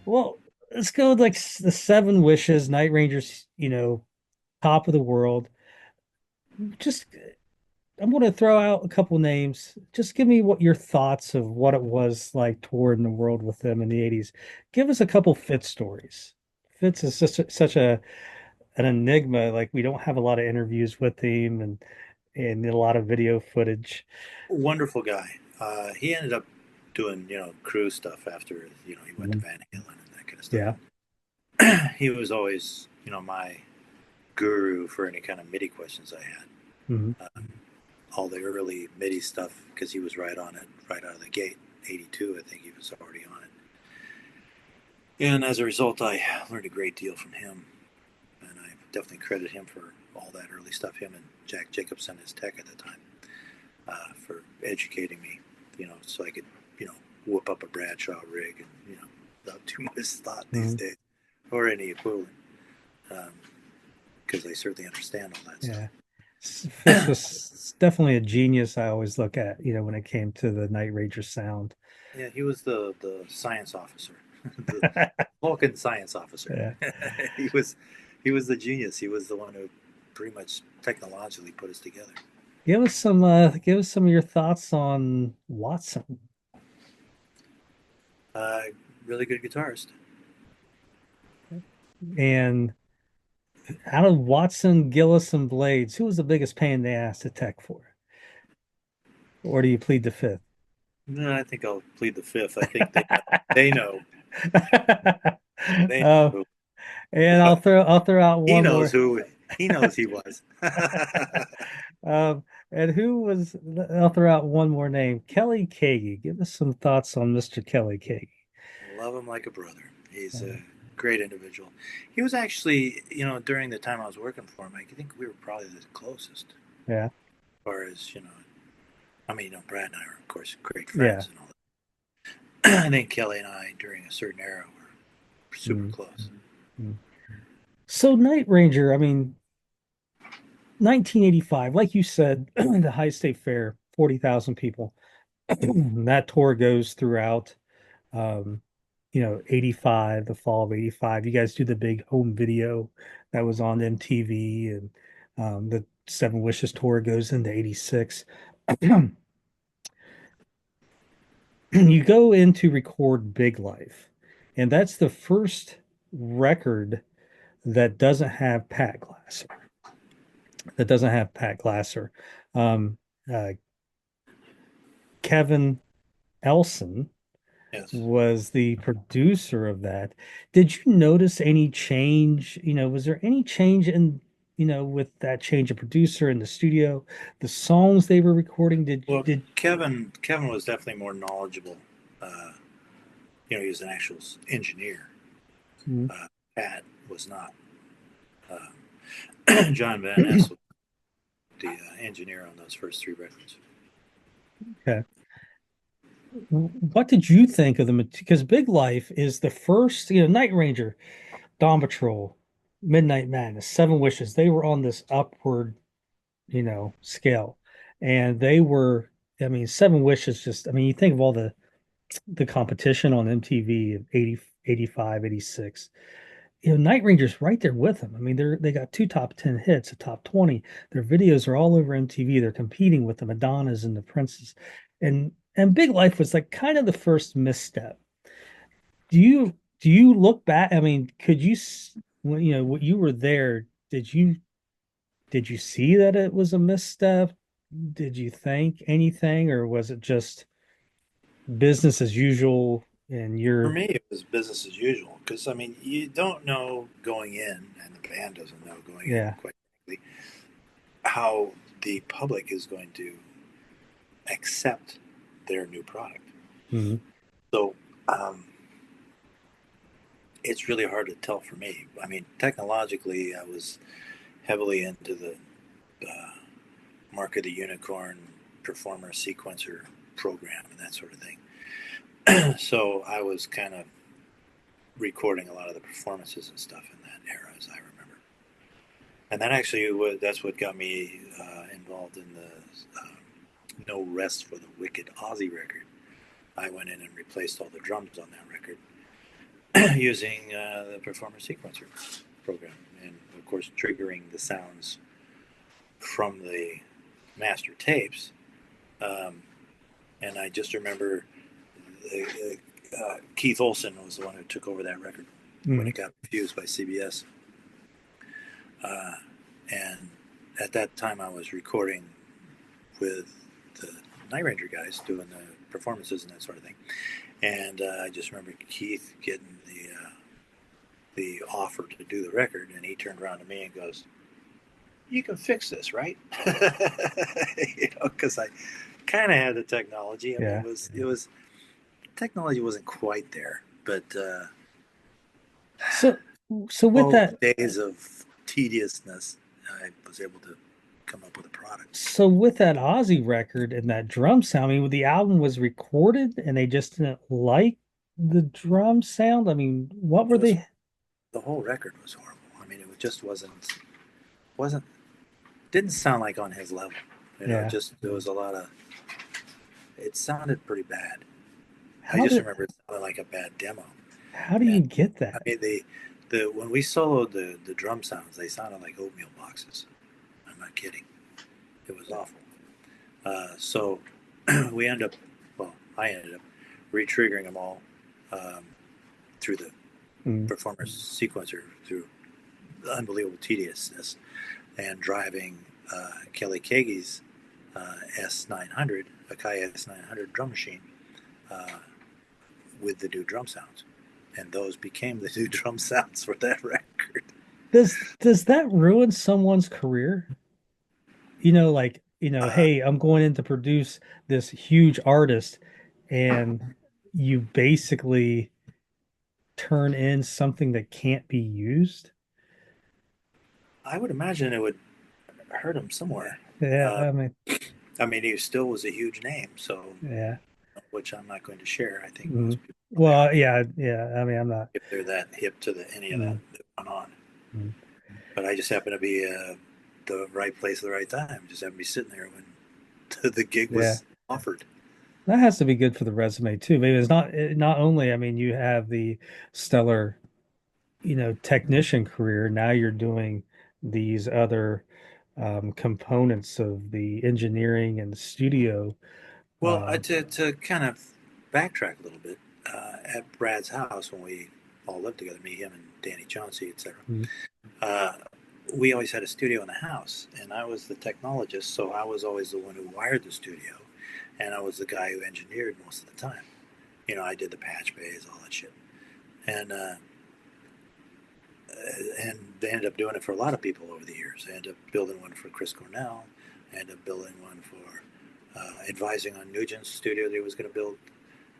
Well, let's go with like the Seven Wishes, Night Rangers, top of the world. Just I'm going to throw out a couple names. Just give me what your thoughts of what it was like touring the world with them in the 80s. Give us a couple Fitz stories. Fitz is such a an enigma. Like we don't have a lot of interviews with him and a lot of video footage. Wonderful guy. He ended up doing, crew stuff after, he went to Mhm. Van Halen and that kind of stuff. Yeah. He was always, my guru for any kind of MIDI questions I had. Hmm. All the early MIDI stuff, because he was right on it, right out of the gate. 82, I think he was already on it. And as a result, I learned a great deal from him. And I definitely credit him for all that early stuff, him and Jack Jacobson, his tech at the time, for educating me, so I could, whoop up a Bradshaw rig and, without too much thought these Hmm. days, or any equivalent, because I certainly understand all that stuff. Yeah. Fitz was definitely a genius. I always look at, when it came to the Night Ranger sound. Yeah, he was the science officer, the Vulcan science officer. Yeah. he was the genius. He was the one who pretty much technologically put us together. Give us some of your thoughts on Watson. Uh, really good guitarist. And out of Watson, Gillis, and Blades, who was the biggest pain in the ass to tech for? Or do you plead the fifth? No, I think I'll plead the fifth. I think they know they Oh, know and who, I'll throw out he one knows more. who he knows he was. Um, and who was, I'll throw out one more name. Kelly Kagi. Give us some thoughts on Mr. Kelly Kagi. Love him like a brother. He's a great individual. He was actually, during the time I was working for him, I think we were probably the closest. Yeah. As far as, I mean, Brad and I are, of course, great Yeah. friends and all that. I think Kelly and I, during a certain era, were super Mm, close. mm. So Night Ranger, I mean, 1985, like you said, the High State Fair, 40,000 people. That tour goes throughout, um, 85, the fall of 85. You guys do the big home video that was on MTV, and the Seven Wishes tour goes into 86. You go in to record Big Life, and that's the first record that doesn't have Pat Glasser. That doesn't have Pat Glasser. Um, uh, Kevin Elson Yes. was the producer of that. Did you notice any change? Was there any change in, with that change of producer in the studio, the songs they were recording? Well, Kevin was definitely more knowledgeable. Uh, he was an actual engineer. Mhm. Uh, Pat was not. John Van Ness was the engineer on those first three records. Okay. What did you think of the because Big Life is the first, Night Ranger, Dawn Patrol, Midnight Madness, Seven Wishes. They were on this upward, scale. And they were, I mean, Seven Wishes just, I mean, you think of all the competition on MTV of 80, 85, 86. Night Ranger's right there with them. I mean, they got two top 10 hits, a top 20. Their videos are all over MTV. They're competing with the Madonnas and the Princes. And Big Life was like kind of the first misstep. Do you look back? I mean, could you when when you were there, did you see that it was a misstep? Did you think anything, or was it just business as usual and For you're me, it was business as usual because I mean, you don't know going in, and the band doesn't know going in, yeah. quite frankly, how the public is going to accept their new product. Mhm. So um, it's really hard to tell for me. I mean, technologically, I was heavily into the uh, Mark of the Unicorn performer sequencer program and that sort of thing. So I was kind of recording a lot of the performances and stuff in that era, as I remember. And that actually that's what got me involved in the No Rest for the Wicked Aussie record. I went in and replaced all the drums on that record using the performer sequencer program, and of course triggering the sounds from the master tapes. Um, and I just remember Keith Olsen was the one who took over that record when Mm, it got refused by CBS. Uh, and at that time, I was recording with the Night Ranger guys doing the performances and that sort of thing. And I just remember Keith getting the offer to do the record, and he turned around to me and goes, "You can fix this, right?" Because I kind of had the technology. I mean, yeah. it was technology wasn't quite there, but So so with all that days of tediousness, I was able to come up with a product. so with that Ozzy record and that drum sound, I mean, the album was recorded and they just didn't like the drum sound. I mean, what were It was they? the whole record was horrible. I mean, it just wasn't didn't sound like on his level. It Yeah. just there was a lot of it sounded pretty bad. I How just did remember it sounded like a bad demo. how do you And get I that? mean, the when we soloed the drum sounds, they sounded like oatmeal boxes. I'm not kidding. It was awful. So we end up, well, I ended up re-triggering them all um, through the Mm, performance sequencer through unbelievable tediousness and driving Kelly Keagy's S900, Akai S900 drum machine uh, with the new drum sounds. And those became the new drum sounds for that record. does that ruin someone's career? Like, Uh, hey, I'm going in to produce this huge artist, and you basically turn in something that can't be used. I would imagine it would hurt him somewhere. Yeah, Uh, I mean, I mean, he still was a huge name, so yeah. which I'm not going to share. I think Mm. most people probably Well, aren't yeah, yeah. I mean, I'm not. if they're that hip to any of that Mm, that went on. mm, But I just happened to be the right place at the right time. Just happened to be sitting there when the gig yeah. was offered. That has to be good for the resume too. Maybe it's not only, I mean, you have the stellar, technician career. Now you're doing these other components of the engineering and studio. Well, Um, to kind of backtrack a little bit, at Brad's house when we all lived together, me, him, and Danny Chauncey, etc. mm, Uh, we always had a studio in the house, and I was the technologist, so I was always the one who wired the studio, and I was the guy who engineered most of the time. I did the patch bays, all that shit, and and they ended up doing it for a lot of people over the years. I ended up building one for Chris Cornell. I ended up building one for advising on Nugent's studio that he was going to build.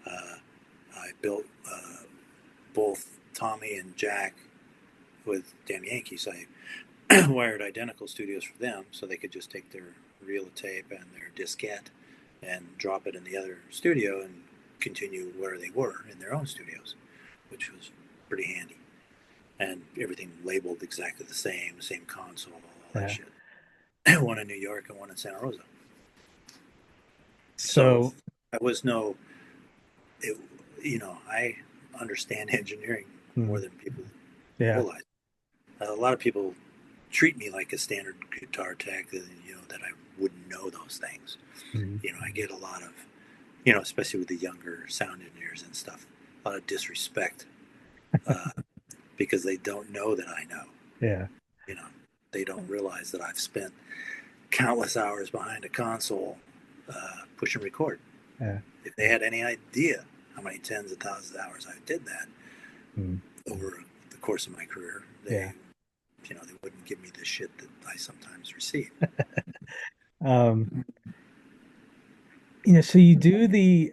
Uh, I built both Tommy and Jack with Damn Yankees. I wired identical studios for them so they could just take their reel of tape and their diskette and drop it in the other studio and continue where they were in their own studios, which was pretty handy. And everything labeled exactly the same console, all that yeah. shit. One in New York and one in Santa Rosa. So So, I was no, it, I understand engineering more mm, than people yeah. realize. A lot of people treat me like a standard guitar tech, that I wouldn't know those things. Mm, I get a lot of, especially with the younger sound engineers and stuff, a lot of disrespect uh, because they don't know that I know. yeah. You know, they don't realize that I've spent countless hours behind a console push and record. Yeah. If they had any idea how many tens of thousands of hours I did that Mm, over the course of my career, yeah. they wouldn't give me the shit that I sometimes receive. Um, so you do we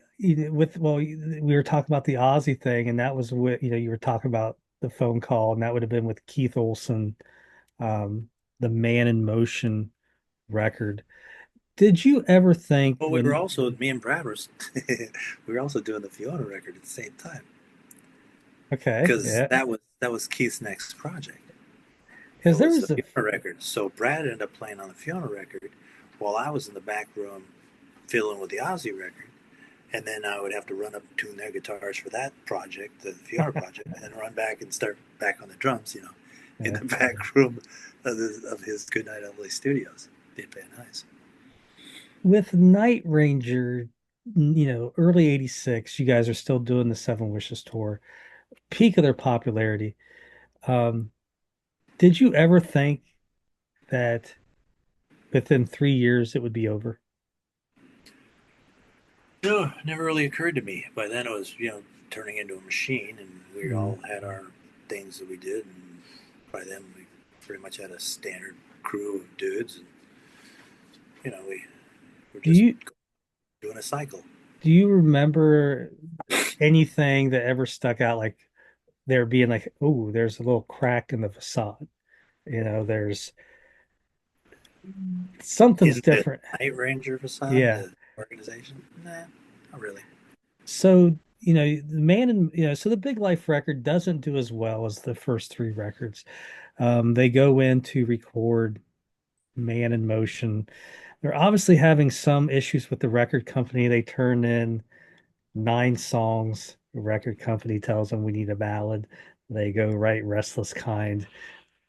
were talking about the Aussie thing, and that was what, you were talking about the phone call, and that would have been with Keith Olsen, um, the Man in Motion record. Did you ever think Well, when, me and Brad were, we were also doing the Fiona record at the same time okay, because yeah, that was Keith's next project. It because there was the was Fiona record. So Brad ended up playing on the Fiona record while I was in the back room fiddling with the Ozzy record. and then I would have to run up and tune their guitars for that project, the VR project, and then run back and start back on the drums, in Yeah. the back room of his Goodnight Lovely Studios in Van Nuys. With Night Ranger, early 86, you guys are still doing the Seven Wishes tour, peak of their popularity. Um, did you ever think that within 3 years it would be over? No, it never really occurred to me. By then, it was turning into a machine, and we Mm. all had our things that we did. And by then, we pretty much had a standard crew of dudes, and we were Do just you doing a cycle. do you remember anything that ever stuck out, like there being like, oh, there's a little crack in the facade? There's something's In the different. Night Ranger facade, Yeah. the organization, nah, not really. So, the man and so the Big Life record doesn't do as well as the first three records. They go in to record Man in Motion. They're obviously having some issues with the record company. They turn in 9 songs. The record company tells them we need a ballad. They go write Restless Kind.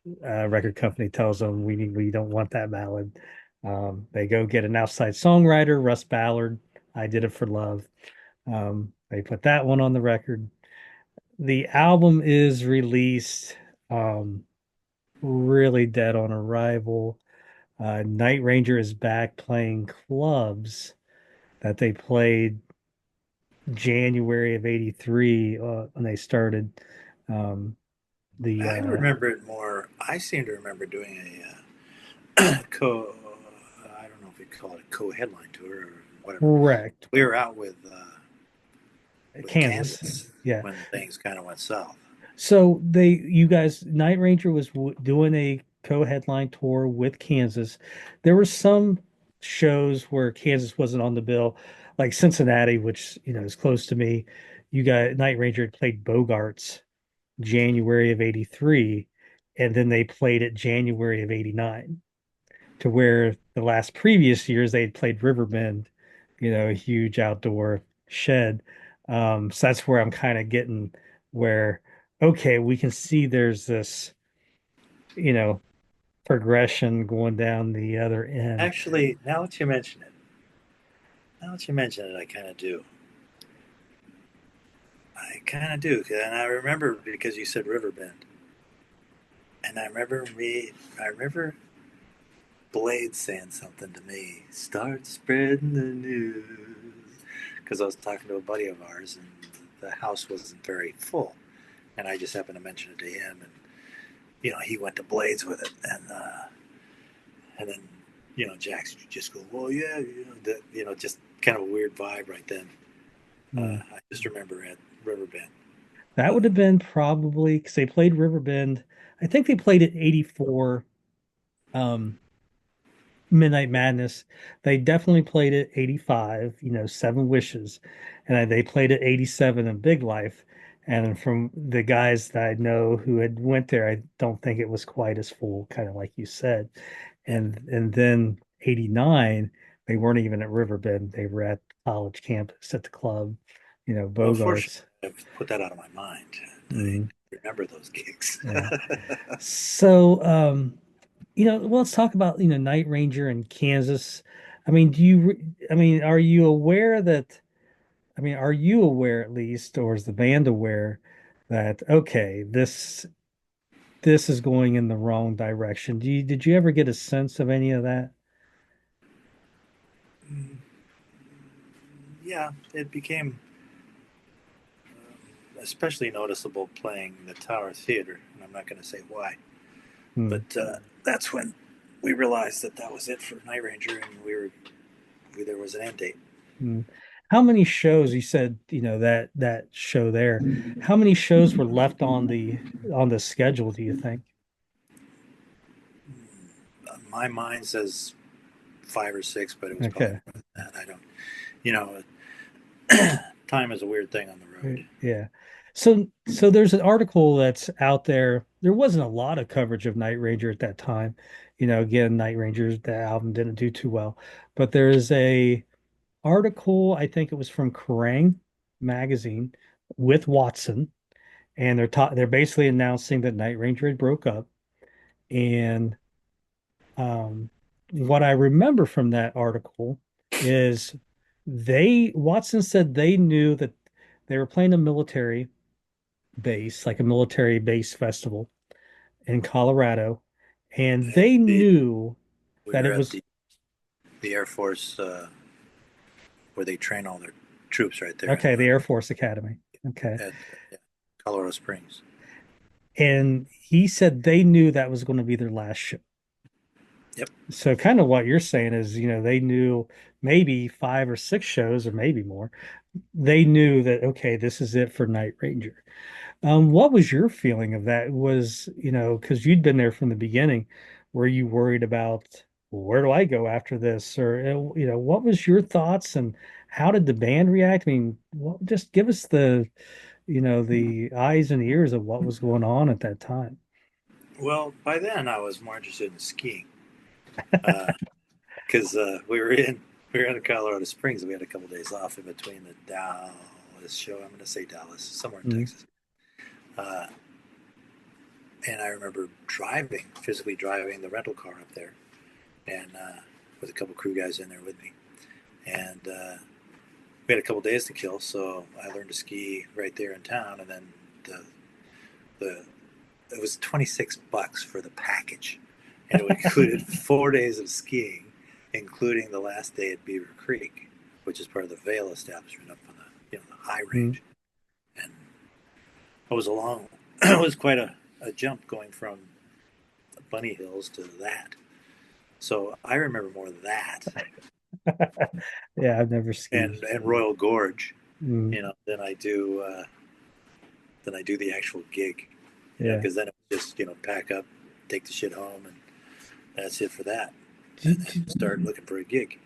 Record company tells them we don't want that ballad. They go get an outside songwriter, Russ Ballard. I Did It for Love. They put that one on the record. The album is released really dead on arrival. Night Ranger is back playing clubs that they played January of '83 when they started. Um, the I remember it more. I seem to remember doing I don't know if we call it a co-headline tour or whatever. Correct, We were out with Kansas. Kansas Yeah. when things kind of went south. So you guys, Night Ranger was doing a co-headline tour with Kansas. There were some shows where Kansas wasn't on the bill, like Cincinnati, which is close to me. You got Night Ranger had played Bogarts January of '83, and then they played it January of '89. To where the last previous years they had played Riverbend, a huge outdoor shed. So that's where I'm kind of getting where, okay, we can see there's this, you know, progression going down the other end. Actually, now that you mention it, I kind of do. I kind of do, and I remember because you said Riverbend, and I remember Blade saying something to me. Start spreading the news, because I was talking to a buddy of ours, and the house wasn't very full, and I just happened to mention it to him, and he went to Blades with it, and then Jackson just go, well, yeah, just kind of a weird vibe right then. Hmm. I just remember at Riverbend. That would Uh, have been probably because they played Riverbend. I think they played it '84. Midnight Madness. They definitely played it '85, Seven Wishes, and they played it '87 in Big Life. And from the guys that I know who had went there, I don't think it was quite as full, kind of like you said. yeah. And then '89, they weren't even at Riverbend; they were at college campus at the club, Well, fortunately, Bogarts. I've put that out of my mind. I Mm, remember those gigs. yeah. So, well, let's talk about, Night Ranger in Kansas. I mean, I mean, are you aware at least, or is the band aware that, okay, this is going in the wrong direction? Did you ever get a sense of any of that? Yeah, it became especially noticeable playing the Tower Theater, and I'm not going to say why, Hmm. but that's when we realized that that was it for Night Ranger, and there was an end date. Hmm. How many shows, you said, that show there, how many shows were left on the schedule, do you think? My mind says 5 or 6, but it was probably Okay. more than that. I don't, you know, time is a weird thing on the road. Yeah. So there's an article that's out there. There wasn't a lot of coverage of Night Ranger at that time. Again, Night Ranger, the album didn't do too well. But there is a article, I think it was from Kerrang magazine with Watson, and they're basically announcing that Night Ranger had broke up. And what I remember from that article is Watson said they knew that they were playing a military base, like a military base festival in Colorado, and they The, knew we that were it at was the Air Force where they train all their troops right there in okay, the Air Force Academy. Okay. at yeah, Colorado Springs. And he said they knew that was going to be their last show. Yep. So kind of what you're saying is, they knew maybe 5 or 6 shows or maybe more. They knew that, okay, this is it for Night Ranger. What was your feeling of that? Was, because you'd been there from the beginning, were you worried about, well, where do I go after this? Or, what was your thoughts and how did the band react? I mean, just give us the eyes and ears of what was going on at that time. Well, by then I was more interested in skiing because we were in Colorado Springs and we had a couple of days off in between the Dallas show. I'm going to say Dallas, somewhere in Mm, Texas. Uh, and I remember physically driving the rental car up there, and with a couple crew guys in there with me. And we had a couple days to kill, so I learned to ski right there in town. And then the the it was $26 for the package, and it included 4 days of skiing, including the last day at Beaver Creek, which is part of the Vail establishment up on the high mm. range. And it was a long, it was quite a jump going from Bunny Hills to that. So I remember more of that Yeah, I've never skied. and Royal Gorge, Mm, than I do the actual gig, yeah. because then it was just pack up, take the shit home, and that's it for that, Do, and then do, start looking for a gig.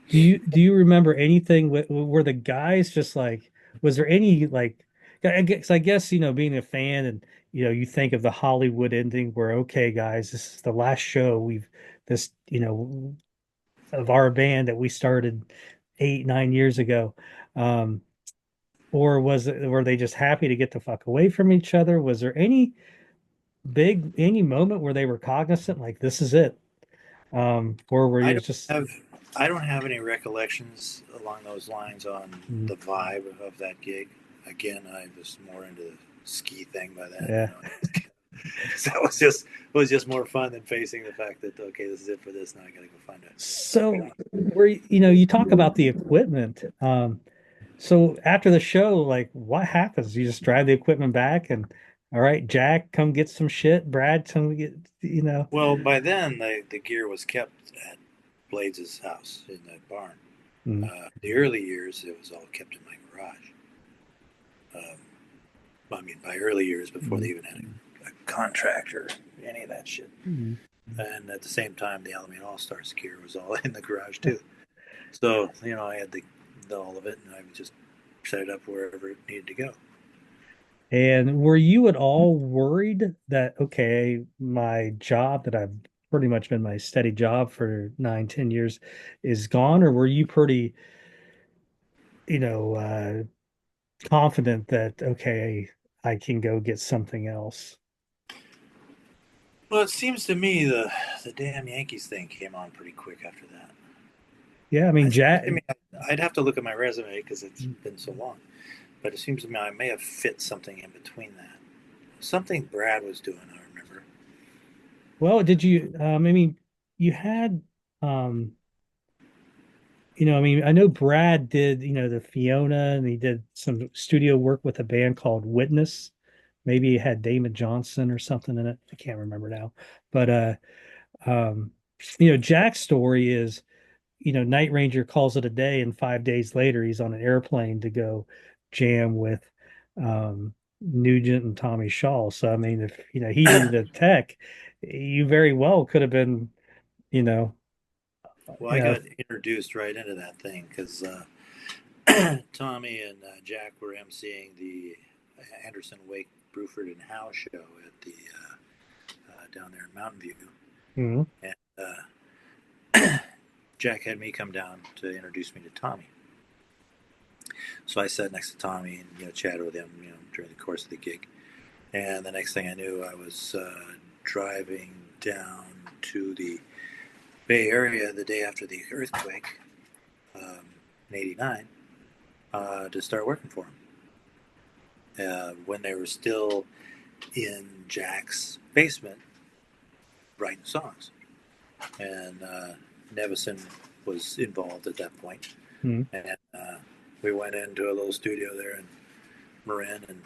do you remember anything? Were the guys just like? Was there any like? I guess being a fan and you think of the Hollywood ending where okay, guys, this is the last show this of our band that we started 8 9 years ago. Um, or were they just happy to get the fuck away from each other? Was there any moment where they were cognizant like this is it? Or were I you don't just have I don't have any recollections along those lines on mm, the vibe of that gig. Again, I was more into the ski thing by then, yeah. so it was just more fun than facing the fact that okay, this is it for this. Now I got to go find a So job. where you talk about the equipment. So after the show, like what happens? You just drive the equipment back and all right, Jack, come get some shit. Brad, come get. Well, by then the gear was kept at Blades' house in the barn. Mm, The early years, it was all kept in my garage. Um, I mean, by early years, before they mm, even had a contract or any of that shit. mm. And at the same time, the Alameda All Stars gear was all in the garage too. So I had all of it, and I would just set it up wherever it needed to go. And were you at all worried that, okay, my job that I've pretty much been my steady job for 9 10 years is gone? Or were you pretty, you know, uh, confident that, okay, I can go get something else? Well, it seems to me the damn Yankees thing came on pretty quick after that. Yeah, I mean, It seems Jack, to me I'd have to look at my resume because it's been so long, but it seems to me I may have fit something in between that. Something Brad was doing, I remember. well, did you, I mean, you had, um, I mean, I know Brad did, the Fiona and he did some studio work with a band called Witness. Maybe he had Damon Johnson or something in it. I can't remember now. But um, Jack's story is, Night Ranger calls it a day, and 5 days later he's on an airplane to go jam with Nugent and Tommy Shaw. So I mean, if he needed a tech, you very well could have been, you know, Well, you I know, got introduced right into that thing because Tommy and Jack were emceeing the Anderson, Wake, Bruford, and Howe show at the down there in Mountain View, mhm. and Jack had me come down to introduce me to Tommy. So I sat next to Tommy and chatted with him during the course of the gig. And the next thing I knew, I was driving down to the Bay Area the day after the earthquake in '89 to start working for him. When they were still in Jack's basement writing songs. And Nevison was involved at that point. Hmm. And we went into a little studio there in Marin and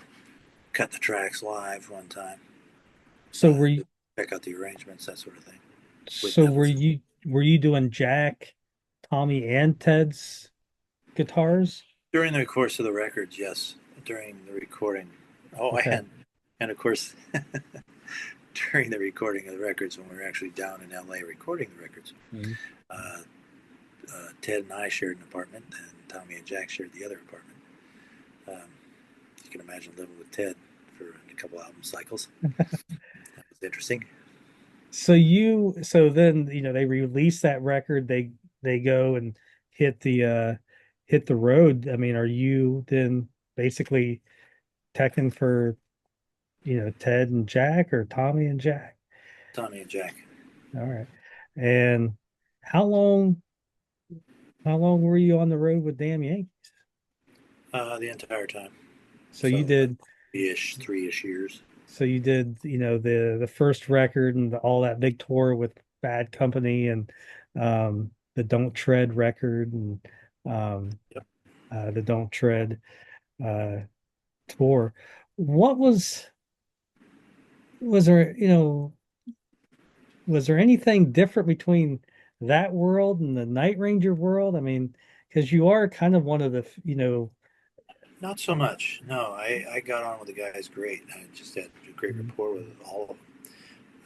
cut the tracks live one time. So were you, Check out the arrangements, that sort of thing, with so Nevison. were you doing Jack, Tommy, and Ted's guitars? During the course of the records, yes. During the recording. Oh, Okay. and of course, during the recording of the records, when we were actually down in LA recording the records, Mhm. uh, Ted and I shared an apartment, and Tommy and Jack shared the other apartment. Um, you can imagine living with Ted for a couple album cycles. That was interesting. So then, they release that record, they go and hit hit the road. I mean, are you then basically teching for, Ted and Jack or Tommy and Jack? Tommy and Jack. All right. And how long how long were you on the road with Damn Yankees? The entire time. So you So did three-ish years. so you did, the first record and all that big tour with Bad Company and the Don't Tread record and um Yep. the Don't Tread uh tour. What was there, was there anything different between that world and the Night Ranger world? I mean, because you are kind of one of the, Not so much. No, I got on with the guys great. I just had a great rapport with all of them.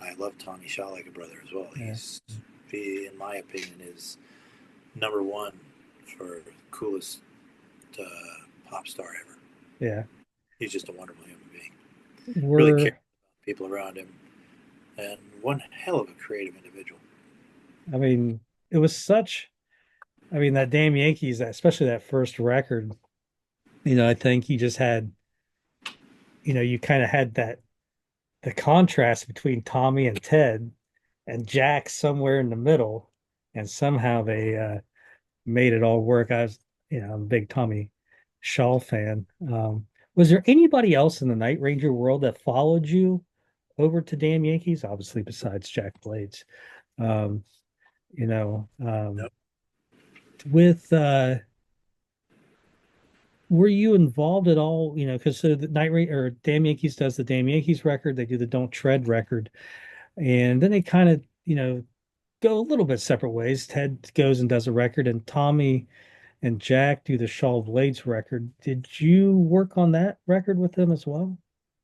I love Tommy Shaw like a brother as well. yeah, He, in my opinion, is number one for coolest pop star ever. yeah. He's just a wonderful human being. Really cares We're, about people around him, and one hell of a creative individual. I mean, it was such, I mean, that Damn Yankees, especially that first record, I think you just had, you kind of had the contrast between Tommy and Ted and Jack somewhere in the middle, and somehow they made it all work. I'm a big Tommy Shaw fan. Was there anybody else in the Night Ranger world that followed you over to Damn Yankees? Obviously, besides Jack Blades. Um, you know, um, Yep. with were you involved at all? Because the Night Ranger or Damn Yankees does the Damn Yankees record, they do the Don't Tread record, and then they kind of, go a little bit separate ways. Ted goes and does a record, and Tommy and Jack do the Shaw Blades record. Did you work on that record with them as well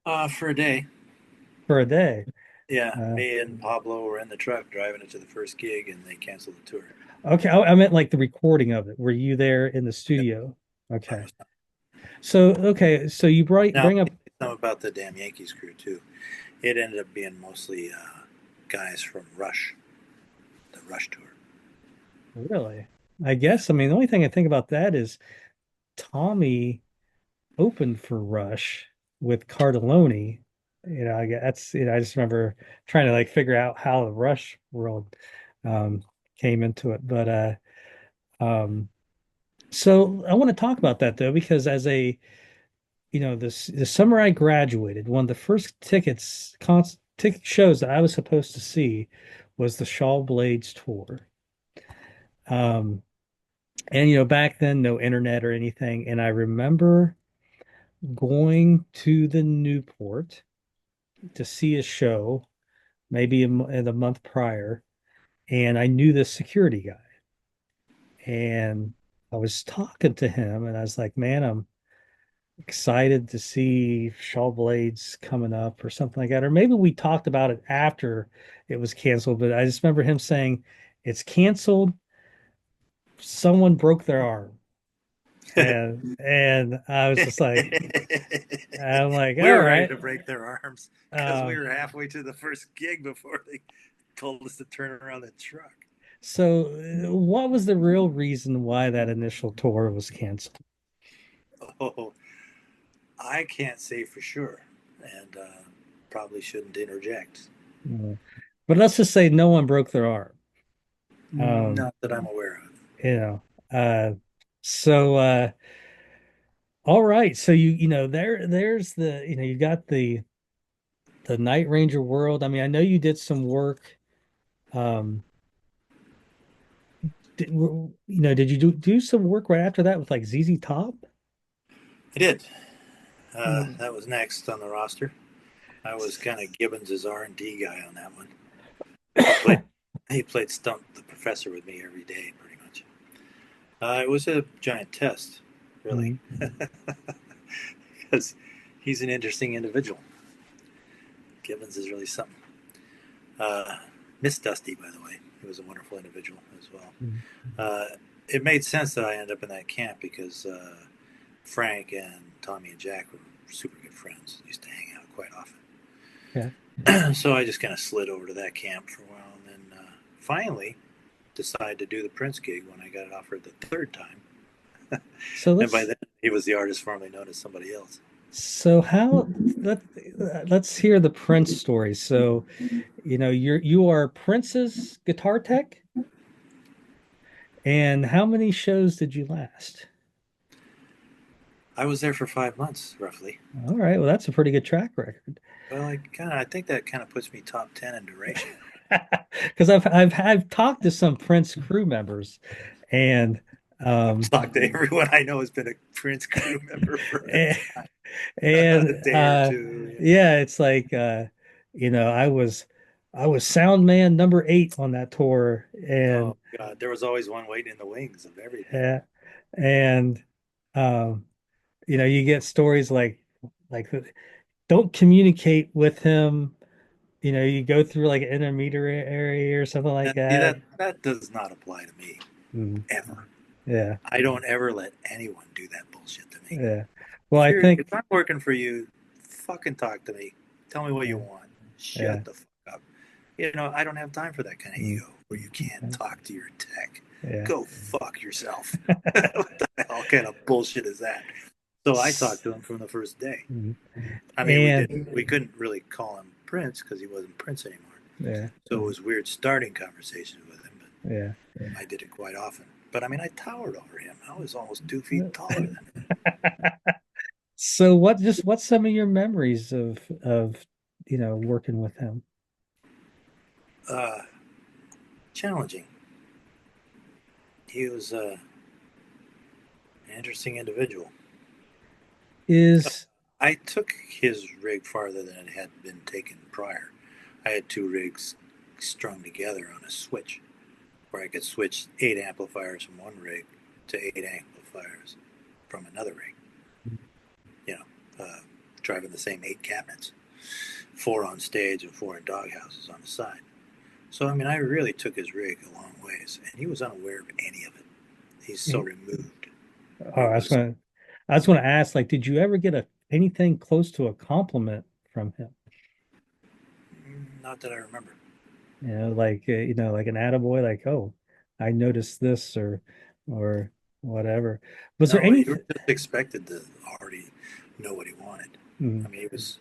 For a day. for a day? Yeah, Uh, me and Pablo were in the truck driving it to the first gig, and they canceled the tour. okay, I meant like the recording of it. Were you there in the Yep, studio? I Okay, was. so you Now, bring up some about the Damn Yankees crew too. It ended up being mostly guys from Rush, the Rush tour. really. I Yeah. guess I mean the only thing I think about that is Tommy opened for Rush with Cardelloni. I guess that's I just remember trying to like figure out how the Rush world um, came into it, but um, so I want to talk about that though, because as a, the summer I graduated, one of the first ticket shows that I was supposed to see was the Shaw Blades tour. Um, and back then, no internet or anything. And I remember going to the Newport to see a show, maybe in the month prior, and I knew the security guy. And I was talking to him, and I was like, "Man, I'm excited to see Shaw Blades coming up or something like that." Or maybe we talked about it after it was canceled, but I just remember him saying, "It's canceled. Someone broke their arm." And I was just like, I'm like, We all were ready right. to break their arms because we Um, were halfway to the first gig before they told us to turn around the truck. so what was the real reason why that initial tour was canceled? Oh, I can't say for sure, and probably shouldn't interject. Mm. But let's just say no one broke their arm. Um, Not that I'm aware of. you know, uh, so all right. So there's you got the Night Ranger world. I mean, I know you did some work. Um, did you do some work right after that with like ZZ Top? I did. Mm. That was next on the roster. I was kind of Gibbons's R&D guy on that one. He played he played Stump the Professor with me every day, pretty much. It was a giant test, really, Mm. because he's an interesting individual. Gibbons is really something. Uh, Miss Dusty, by the way, he was a wonderful individual as well. Mm. It made sense that I ended up in that camp because Frank and Tommy and Jack were super good friends. Used to hang out quite often. Yeah. So I just kind of slid over to that camp for a while, and then finally decided to do the Prince gig when I got it offered the third time. So And by let's then, he was the artist formerly known as somebody else. so how let let's hear the Prince story. So, you are Prince's guitar tech, and how many shows did you last? I was there for 5 months, roughly. All right, well, that's a pretty good track record. Well, I think that kind of puts me top 10 in duration. Because I've talked to some Prince crew members, and I've um, talked to everyone I know has been a Prince crew member for and, a and day or two. Yeah. yeah, it's like I was sound man number 8 on that tour, and Oh God, there was always one waiting in the wings of everything. uh, and um, you get stories like don't communicate with him. You go through like an intermediary or something like And see, that. that does not apply to me Mm, ever. yeah, I don't ever let anyone do that bullshit to me. yeah. Well, I If think I'm working for you, fucking talk to me. Tell me what you yeah, want. yeah, Shut the fuck up. I don't have time for that kind of mm, ego where you can't talk to your tech. yeah. Go fuck yourself. What the hell kind of bullshit is that? So I talked S- to him from the first day. mm. I mean, And we couldn't really call him Prince because he wasn't Prince anymore. yeah, So it was weird starting conversations with him, but yeah. I did it quite often. But I mean, I towered over him. I was almost 2 feet taller than him. So what's some of your memories of working with him? Uh, Challenging. He was an interesting individual. Is I took his rig farther than it had been taken prior. I had two rigs strung together on a switch where I could switch 8 amplifiers from one rig to 8 amplifiers from another rig. You know, driving the same 8 cabinets, 4 on stage and 4 in doghouses on the side. So I mean, I really took his rig a long ways, and he was unaware of any of it. He's so removed. oh, It was I was gonna ask, like, did you ever get anything close to a compliment from him? not that I remember. Like an attaboy, like, oh, I noticed this or whatever. Was there No, you were anything? just expected to already know what he wanted. Mm, I mean, it was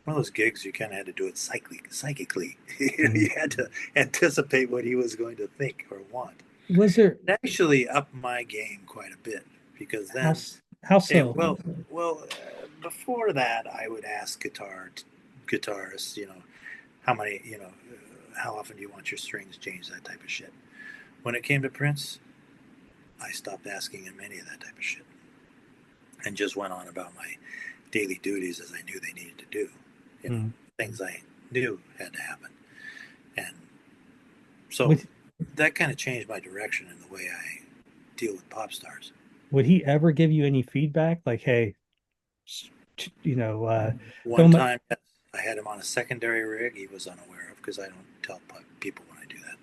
one of those gigs you kind of had to do it psychically. mm. You had to anticipate what he was going to think or want. Was there It actually upped my game quite a bit because how then, how so? before that, I would ask guitarists, how many, how often do you want your strings changed, that type of shit. When it came to Prince, I stopped asking him any of that type of shit and just went on about my daily duties as I knew they needed to do. You know, Mm. things I knew had to happen. And so Would that kind of changed my direction in the way I deal with pop stars. would he ever give you any feedback? Like, hey, s- you know, One don't. time, yes, I had him on a secondary rig he was unaware of because I don't tell people when I do that.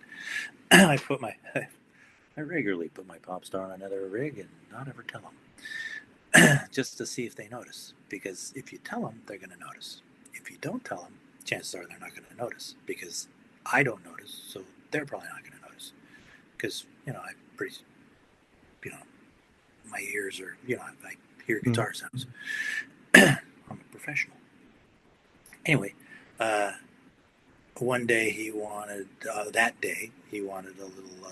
I regularly put my pop star on another rig and not ever tell them, just to see if they notice. Because if you tell them, they're going to notice. If you don't tell them, chances are they're not going to notice because I don't notice, so they're probably not going to notice. Because I'm pretty, my ears are, I hear Mm. guitar sounds. I'm a professional. Anyway, uh, one day that day, he wanted a little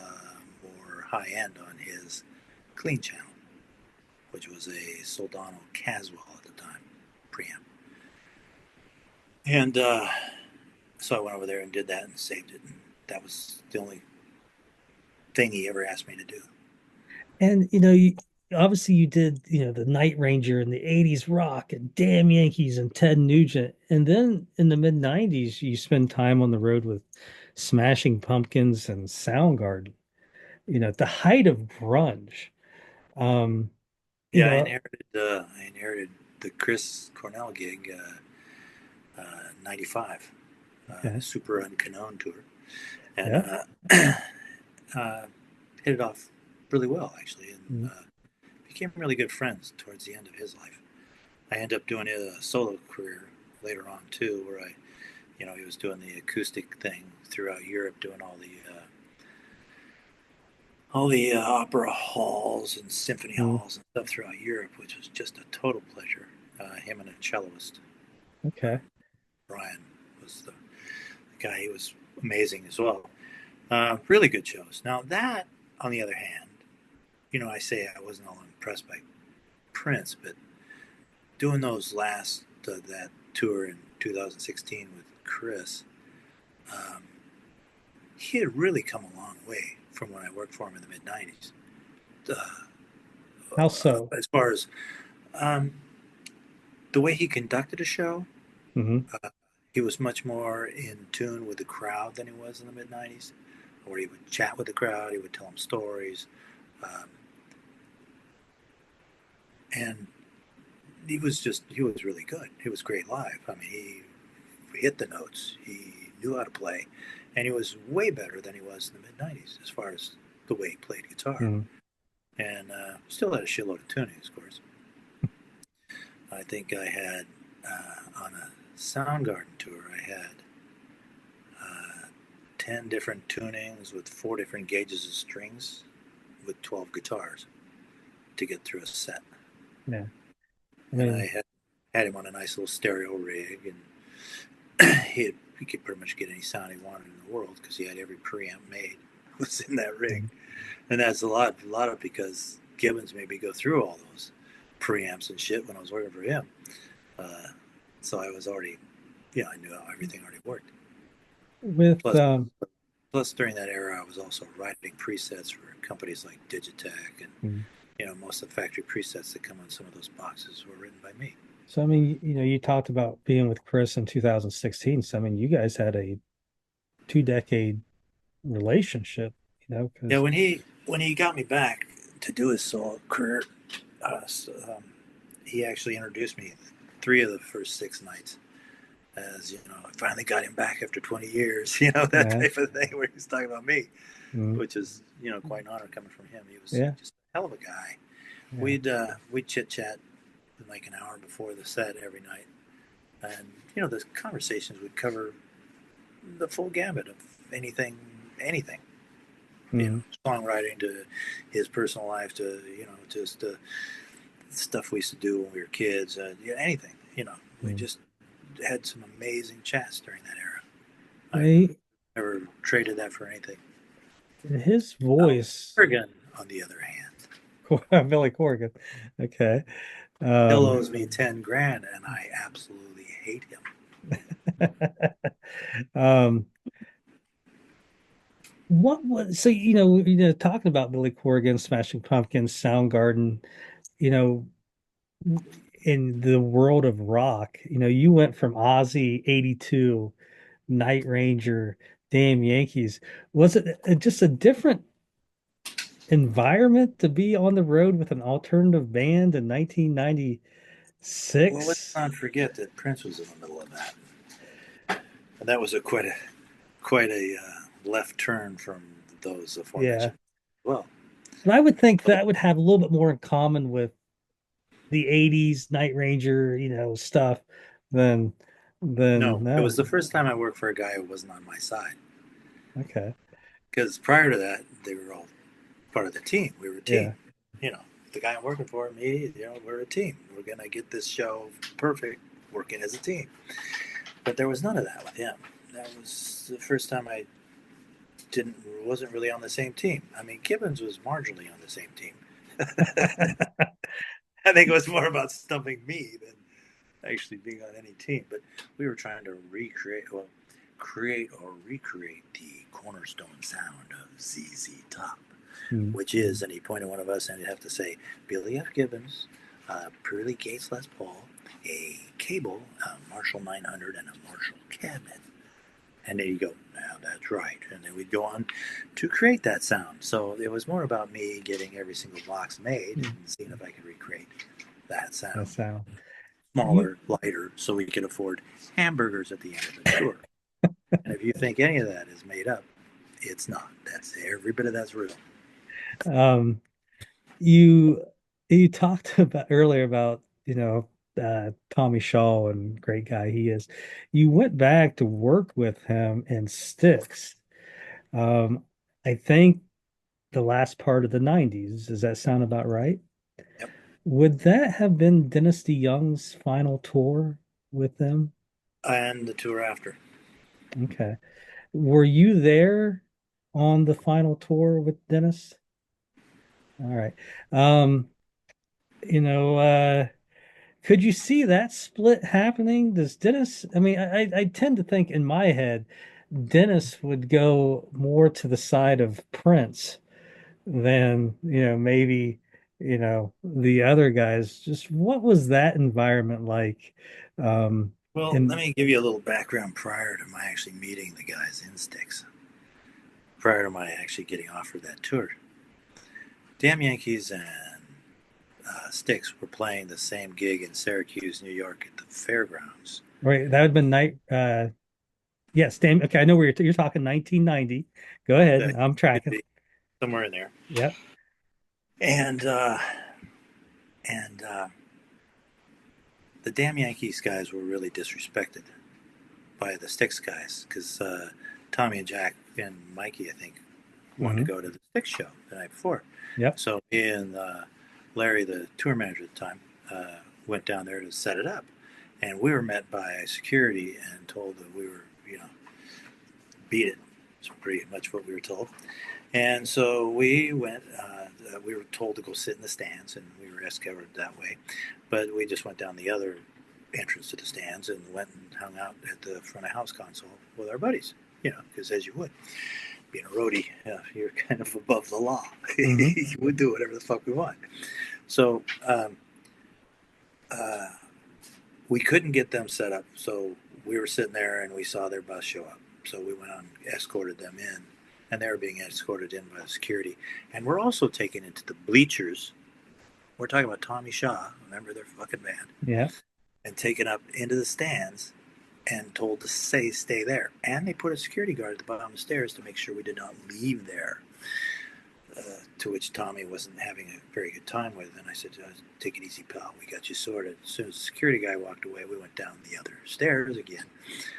more high end on his clean channel, which was a Soldano Caswell at the time, preamp. And so I went over there and did that and saved it. And that was the only thing he ever asked me to do. And obviously you did, the Night Ranger and the 80s rock and Damn Yankees and Ted Nugent. And then in the mid 90s, you spend time on the road with Smashing Pumpkins and Soundgarden, at the height of grunge. Um, you Yeah, know, I inherited the Chris Cornell gig, '95, okay. Super Unknown tour, and Yeah. uh, hit it off really well actually, and Mm, became really good friends towards the end of his life. I ended up doing a solo career later on too, where he was doing the acoustic thing throughout Europe, doing all the opera halls and symphony mm, halls and stuff throughout Europe, which was just a total pleasure. Him and a celloist, uh, okay. Brian, was the guy. He was amazing as well. Really good shows. Now that, on the other hand, I say I wasn't all impressed by Prince, but doing that tour in 2016 with Chris, um, he had really come a long way from when I worked for him in the mid '90s. How so? As far as um, the way he conducted a show, Hmm. uh, he was much more in tune with the crowd than he was in the mid '90s, where he would chat with the crowd, he would tell them stories, um, and he was really good. He was great live. I mean, he hit the notes, he knew how to play, and he was way better than he was in the mid '90s as far as the way he played guitar. Mm, And still had a shitload of tunings, of course. I think I had on a Soundgarden tour, I had uh, 10 different tunings with 4 different gauges of strings with 12 guitars to get through a set. yeah. I And I mean, had him on a nice little stereo rig, and he could pretty much get any sound he wanted in the world because he had every preamp made was in that rig. mm, And that's a lot of because Gibbons made me go through all those preamps and shit when I was working for him. Uh, so I was already, I knew how everything already worked. with Plus, plus during that era, I was also writing presets for companies like Digitech, and mm. most of the factory presets that come on some of those boxes were written by me. So I mean, you talked about being with Chris in 2016. So I mean, you guys had a 2 decade relationship, Yeah, because when he got me back to do his solo career, he actually introduced me 3 of the first 6 nights. As I finally got him back after 20 years, that yeah, type of thing where he's talking about me, mm, which is, quite an honor coming from him. He was yeah, just a hell of a guy. yeah. We'd chit chat like an hour before the set every night, and the conversations would cover the full gamut of anything, Mm, songwriting to his personal life to just stuff we used to do when we were kids, yeah, anything. We mm. just had some amazing chats during that era. I He, never traded that for anything. his voice, Oregon, on the other hand, Billy Corgan. Okay. still Um, owes me 10 grand, and I absolutely hate him. um, what was so talking about Billy Corgan, Smashing Pumpkins, Soundgarden, you know, in the world of rock, you went from Ozzy 82, Night Ranger, Damn Yankees. Was it just a different environment to be on the road with an alternative band in Well, let's 1996? not forget that Prince was in the middle of that, and that was quite a left turn from those Yeah. aforementioned. Well, And I would think that would have a little bit more in common with the 80s Night Ranger, stuff than no, it that. was the first time I worked for a guy who wasn't on my side. Okay. Because prior to that, they were all part of the team. We were a team, Yeah. you know. the guy I'm working for, me, we're a team. We're gonna get this show perfect, working as a team. But there was none of that with him. That was the first time I didn't wasn't really on the same team. I mean, Gibbons was marginally on the same team. I think it was more about stumping me than actually being on any team. But we were trying to create or recreate the cornerstone sound of ZZ Top, Mm. which is, and he pointed one of us, and he'd have to say Billy F. Gibbons, Pearly Gates Les Paul, a Cable, a Marshall 900, and a Marshall cabinet. And there you go. Now that's right. And then we'd go on to create that sound. So it was more about me getting every single box made Mm. and seeing if I could recreate that That sound. sound. You, Smaller, lighter, so we could afford hamburgers at the end of the tour. And if you think any of that is made up, it's not. That's every bit of that's real. um, you you talked about earlier about, Tommy Shaw and great guy he is. You went back to work with him in Styx. Um, I think the last part of the 90s. Does that sound about right? Yep. Would that have been Dynasty Young's final tour with them? And the tour after. Okay. Were you there on the final tour with Dennis? All right. Um, you know, could you see that split happening? Does Dennis, I mean, I tend to think in my head, Dennis would go more to the side of Prince than, maybe, the other guys. Just what was that environment like? Um, Well, let and me give you a little background prior to my actually meeting the guys in Styx, prior to my actually getting offered that tour. Damn Yankees and Styx were playing the same gig in Syracuse, New York at the fairgrounds. Right, that would have been yes, damn. Okay, I know where you're talking 1990. Go ahead. That I'm could tracking. be somewhere in there. Yep. And and the Damn Yankees guys were really disrespected by the Styx guys because Tommy and Jack and Mikey, I think, wanted to Hmm. go to the Styx show the night before. Yep. So me and Larry, the tour manager at the time, went down there to set it up. And we were met by security and told that we were, beat it. It's pretty much what we were told. And so we went, we were told to go sit in the stands, and we were escorted that way. But we just went down the other entrance to the stands and went and hung out at the front of house console with our buddies, because as you would, being a roadie, you're kind of above the law. Hmm. We do whatever the fuck we want. So uh, we couldn't get them set up. So we were sitting there and we saw their bus show up. So we went on, escorted them in, and they were being escorted in by the security. And we're also taken into the bleachers. We're talking about Tommy Shaw, remember their fucking band, Yeah. and taken up into the stands and told to stay there. And they put a security guard at the bottom of the stairs to make sure we did not leave there. To which Tommy wasn't having a very good time with. And I said, take it easy, pal. We got you sorted. As soon as the security guy walked away, we went down the other stairs again,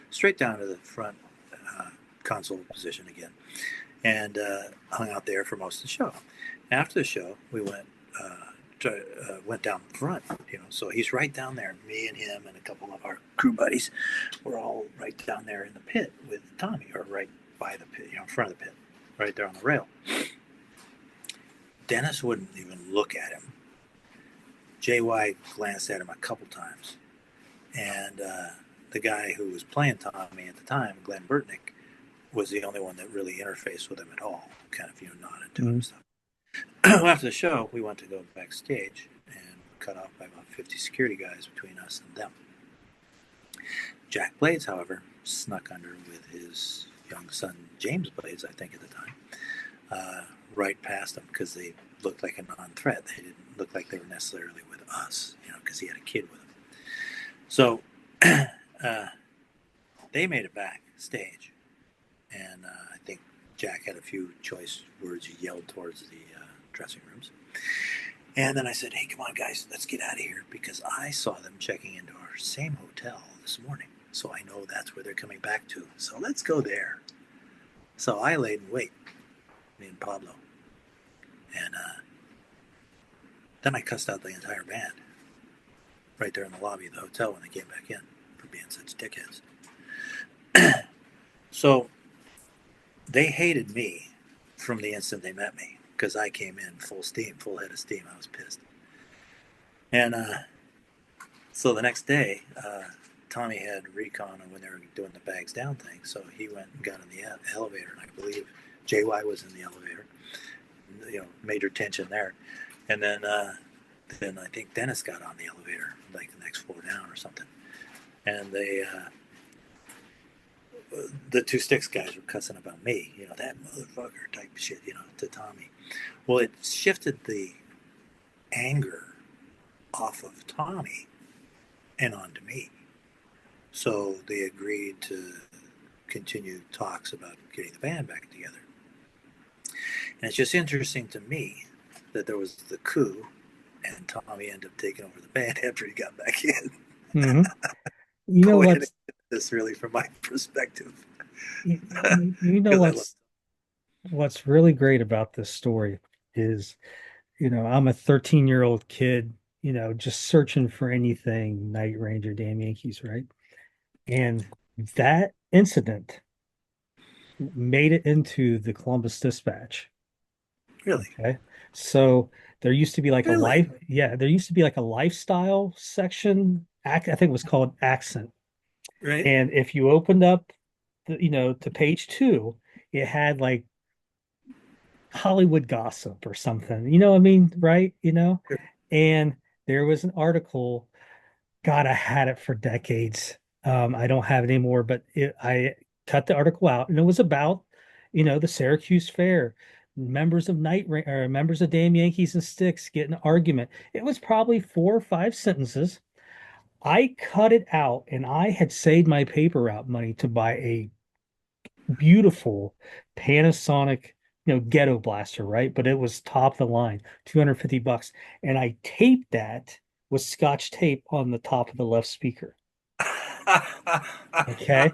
straight down to the front console position again, and hung out there for most of the show. After the show, we went down front, so he's right down there. Me and him and a couple of our crew buddies were all right down there in the pit with Tommy, or right by the pit, in front of the pit, right there on the rail. Dennis wouldn't even look at him. JY glanced at him a couple times, and the guy who was playing Tommy at the time, Glenn Burtnick, was the only one that really interfaced with him at all. Kind of, nodded to him Hmm. and stuff. After the show, we went to go backstage and cut off by about 50 security guys between us and them. Jack Blades, however, snuck under with his young son James Blades, I think at the time, right past them because they looked like a non-threat. They didn't look like they were necessarily with us, because he had a kid with him. So they made it backstage, and I think Jack had a few choice words he yelled towards the dressing rooms. And then I said, hey, come on, guys, let's get out of here because I saw them checking into our same hotel this morning. So I know that's where they're coming back to. So let's go there. So I laid in wait, me and Pablo. And Then I cussed out the entire band right there in the lobby of the hotel when they came back in for being such dickheads. So they hated me from the instant they met me because I came in full steam, full head of steam. I was pissed. And so the next day, Tommy had recon when they were doing the bags down thing. So he went and got in the elevator, and I believe JY was in the elevator. You know, major tension there. And then I think Dennis got on the elevator, like the next floor down or something. And the two sticks guys were cussing about me, you know, that motherfucker type of shit, you know, to Tommy. Well, it shifted the anger off of Tommy and onto me. So they agreed to continue talks about getting the band back together. And it's just interesting to me that there was the coup and Tommy ended up taking over the band after he got back in. Hmm. You know Poetic, what's this really from my perspective, you know because I love. what's really great about this story is, I'm a 13-year-old kid, just searching for anything Night Ranger, Damn Yankees, right? And that incident made it into the Columbus Dispatch. Really, Okay. So there used to be like a really, life, yeah, there used to be like a lifestyle section. I think it was called Accent. right? And if you opened up to page two, it had like Hollywood gossip or something. You know what I mean? Right? And there was an article. God, I had it for decades. I don't have it anymore, but I cut the article out, and it was about, the Syracuse Fair. Members of Damn Yankees and Sticks get an argument. It was probably 4 or 5 sentences. I cut it out, and I had saved my paper route money to buy a beautiful Panasonic, ghetto blaster, right? But it was top of the line, $250. And I taped that with Scotch tape on the top of the left speaker. Okay.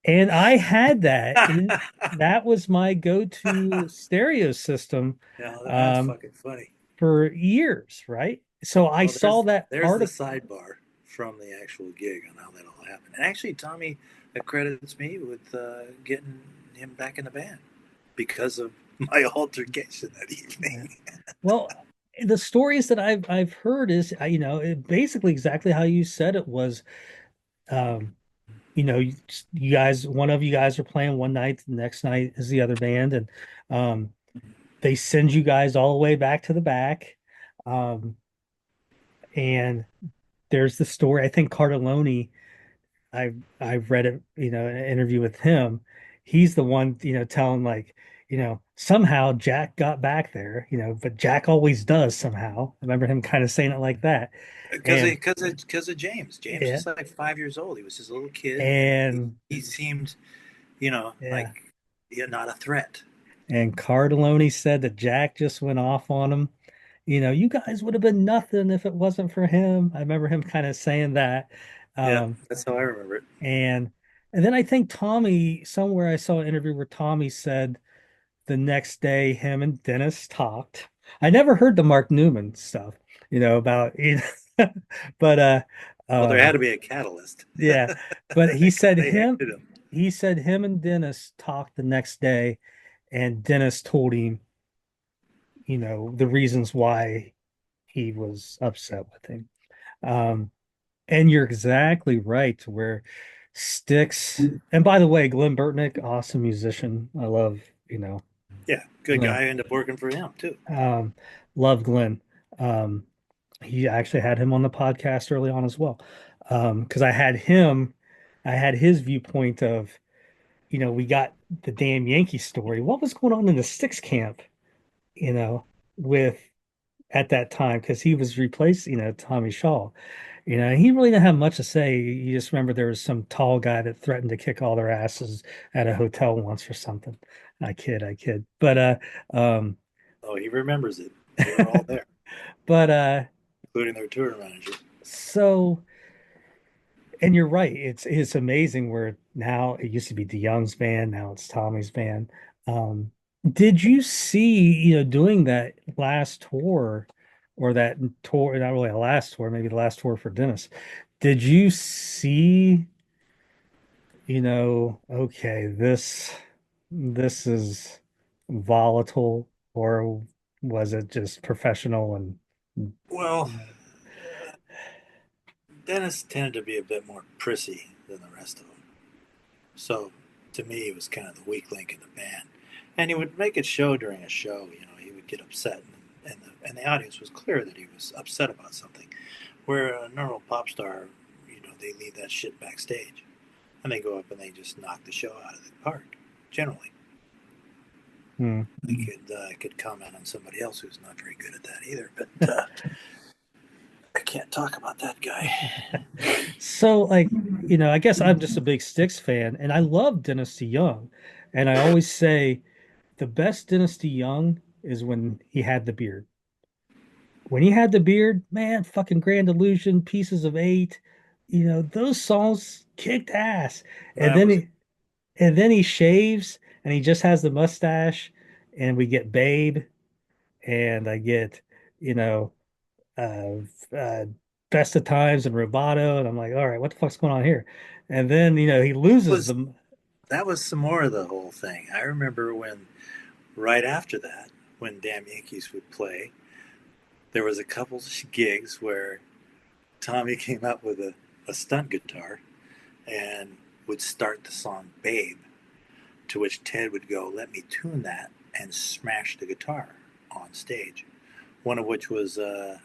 And I had that. That was my go-to stereo system Yeah, that's um, fucking funny. for years, right? So I Well, saw that there's the article. sidebar from the actual gig on how that all happened. And actually, Tommy accredits me with getting him back in the band because of my altercation that Yeah. evening. Well, the stories that I've heard is, basically exactly how you said it was. Um, you guys, one of you guys are playing one night, the next night is the other band, and um, they send you guys all the way back to the back. Um, and there's the story. I think Cardelloni, I've read it, an interview with him. He's the one, telling like, somehow Jack got back there, but Jack always does somehow. I remember him kind of saying it like that. And Because of James. James yeah, was like 5 years old. He was just a little kid, and and he seemed, yeah. like not a threat. And Cardelloni said that Jack just went off on him. You guys would have been nothing if it wasn't for him. I remember him kind of saying that. Yeah, Um, that's how I remember it. and and then I think Tommy, somewhere I saw an interview where Tommy said the next day him and Dennis talked. I never heard the Mark Newman stuff, about but Well, there had um to be a catalyst yeah, but because they hated him. he said him and Dennis talked the next day, and Dennis told him, the reasons why he was upset with him. And you're exactly right, where Sticks, and by the way, Glenn Burtnick, awesome musician. I love, Yeah, good Glenn. guy. I ended up working for him too. Um, love Glenn. Um, he actually had him on the podcast early on as well. Because I had his viewpoint of, we got the damn Yankee story. What was going on in the Sticks camp, with at that time? Because he was replaced, Tommy Shaw. He really didn't have much to say. You just remember there was some tall guy that threatened to kick all their asses at a hotel once or something. I kid. Um, Oh, he remembers it. They were all there, but including their tour manager. so, and you're right. It's amazing where now it used to be DeYoung's band, now it's Tommy's band. Did you see, doing that last tour? or that tour, not really a last tour, maybe the last tour for Dennis. Did you see, okay, this is volatile, or was it just professional and Well, Dennis tended to be a bit more prissy than the rest of them. So to me, he was kind of the weak link in the band. And he would make it show during a show. He would get upset, and the audience was clear that he was upset about something. Where a normal pop star, they leave that shit backstage, and they go up and they just knock the show out of the park. Generally, Hmm. I could comment on somebody else who's not very good at that either, but I can't talk about that guy. So, like, I guess I'm just a big Styx fan, and I love Dennis DeYoung. And I always say the best Dennis DeYoung is when he had the beard. When he had the beard, man, fucking Grand Illusion, Pieces of Eight, those songs kicked ass. And That then was he, and then he shaves and he just has the mustache, and we get Babe, and I get, you know, uh, uh, Best of Times and Roboto, and I'm like, all right, what the fuck's going on here? And then, he loses was them. that was some more of the whole thing. I remember when right after that, when Damn Yankees would play, there was a couple gigs where Tommy came up with a stunt guitar and would start the song Babe, to which Ted would go, "Let me tune that," and smash the guitar on stage. One of which was the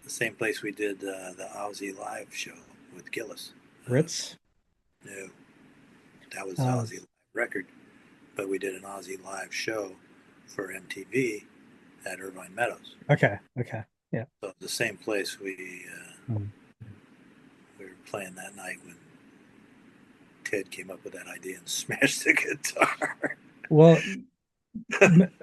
same place we did the Ozzy live show with Gillis. Uh, Ritz. no, that was the Uh, Ozzy live record, but we did an Ozzy live show for MTV at Irvine Meadows. okay, okay, yeah. So the same place Hmm. we were playing that night when Ted came up with that idea and smashed the guitar. Well,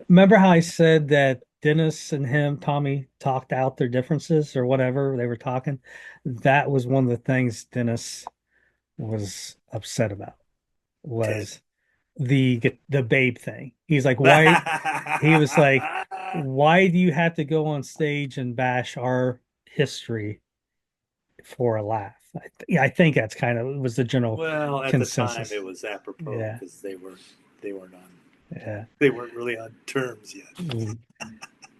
remember how I said that Dennis and Tommy, talked out their differences or whatever they were talking? That was one of the things Dennis was upset about, Ted. was the Babe thing. He's like, why? He was like, why do you have to go on stage and bash our history for a laugh? I think that's kind of was the general Well, at the time consensus. it was apropos Yeah, because yeah. they weren't really on terms yet. Mm.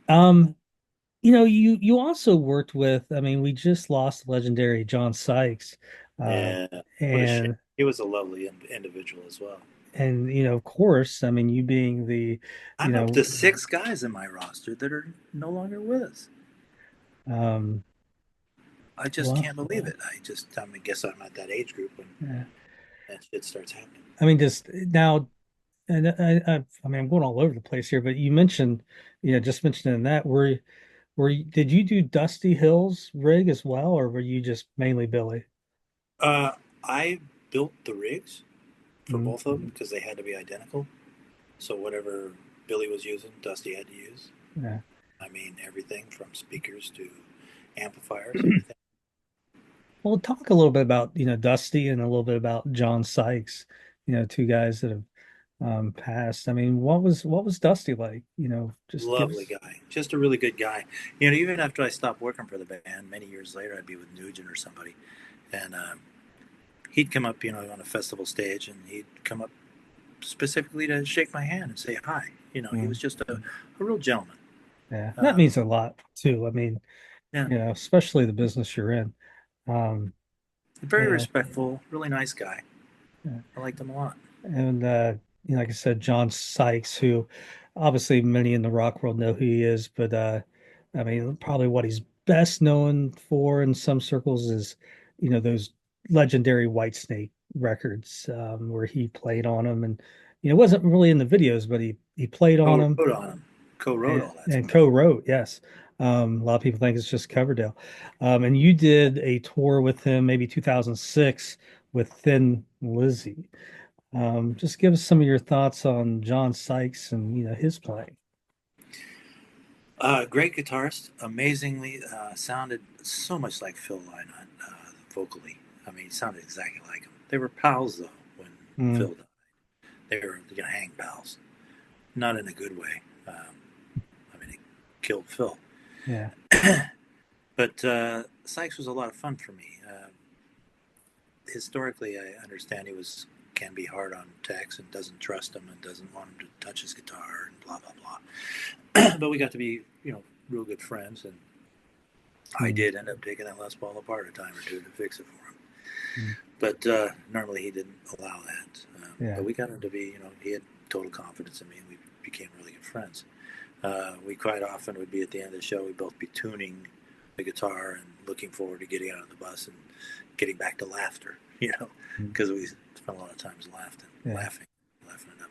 Um, you also worked with, I mean, we just lost legendary John Sykes. Uh, Yeah, what a shame. and He was a lovely individual as well. of course, I mean, you being the, you I'm up know, to six guys in my roster that are no longer with us. um, I just well, can't believe it. I guess I'm at that age group when yeah. that shit starts happening. I mean, just now, and I mean, I'm going all over the place here, but you mentioned, just mentioning that, did you do Dusty Hill's rig as well, or were you just mainly Billy? Uh, I built the rigs for Mm, both of them because they had to be identical. So whatever Billy was using, Dusty had to use. yeah. I mean, everything from speakers to amplifiers, everything. Well, talk a little bit about, Dusty, and a little bit about John Sykes, two guys that have passed. I mean, what was Dusty like? Just give Lovely us. guy, just a really good guy. Even after I stopped working for the band, many years later, I'd be with Nugent or somebody, and he'd come up, on a festival stage, and he'd come up specifically to shake my hand and say hi. He Mm, was just a real gentleman. yeah, that Uh, means a lot too. I mean, yeah, especially the business you're in. Um, very yeah, respectful, really nice guy. yeah. I liked him a lot. And like I said, John Sykes, who obviously many in the rock world know who he is, but I mean, probably what he's best known for in some circles is, those legendary Whitesnake records, where he played on them, and wasn't really in the videos, but he played on them Co-wrote on him, co-wrote and, all that and stuff. co-wrote. Yes, a lot of people think it's just Coverdale, and you did a tour with him, maybe 2006, with Thin Lizzy. Just give us some of your thoughts on John Sykes and his playing. Great guitarist, amazingly sounded so much like Phil Lynott vocally. I mean, he sounded exactly like him. They were pals though when Mm, Phil died. They were hang pals, not in a good way. I mean, it killed Phil. Yeah. But Sykes was a lot of fun for me. Historically, I understand he was can be hard on Tex and doesn't trust him and doesn't want him to touch his guitar and blah blah blah. But we got to be, real good friends, and I Mm, did end up taking that Les Paul apart a time or two to fix it for him. mm, But normally he didn't allow that. But yeah. we got him to be, he had total confidence in me, and we became really good friends. We quite often would be at the end of the show, we'd both be tuning the guitar and looking forward to getting out of the bus and getting back to laughter, Mm, because we spent a lot of times yeah. laughing, laughing it up.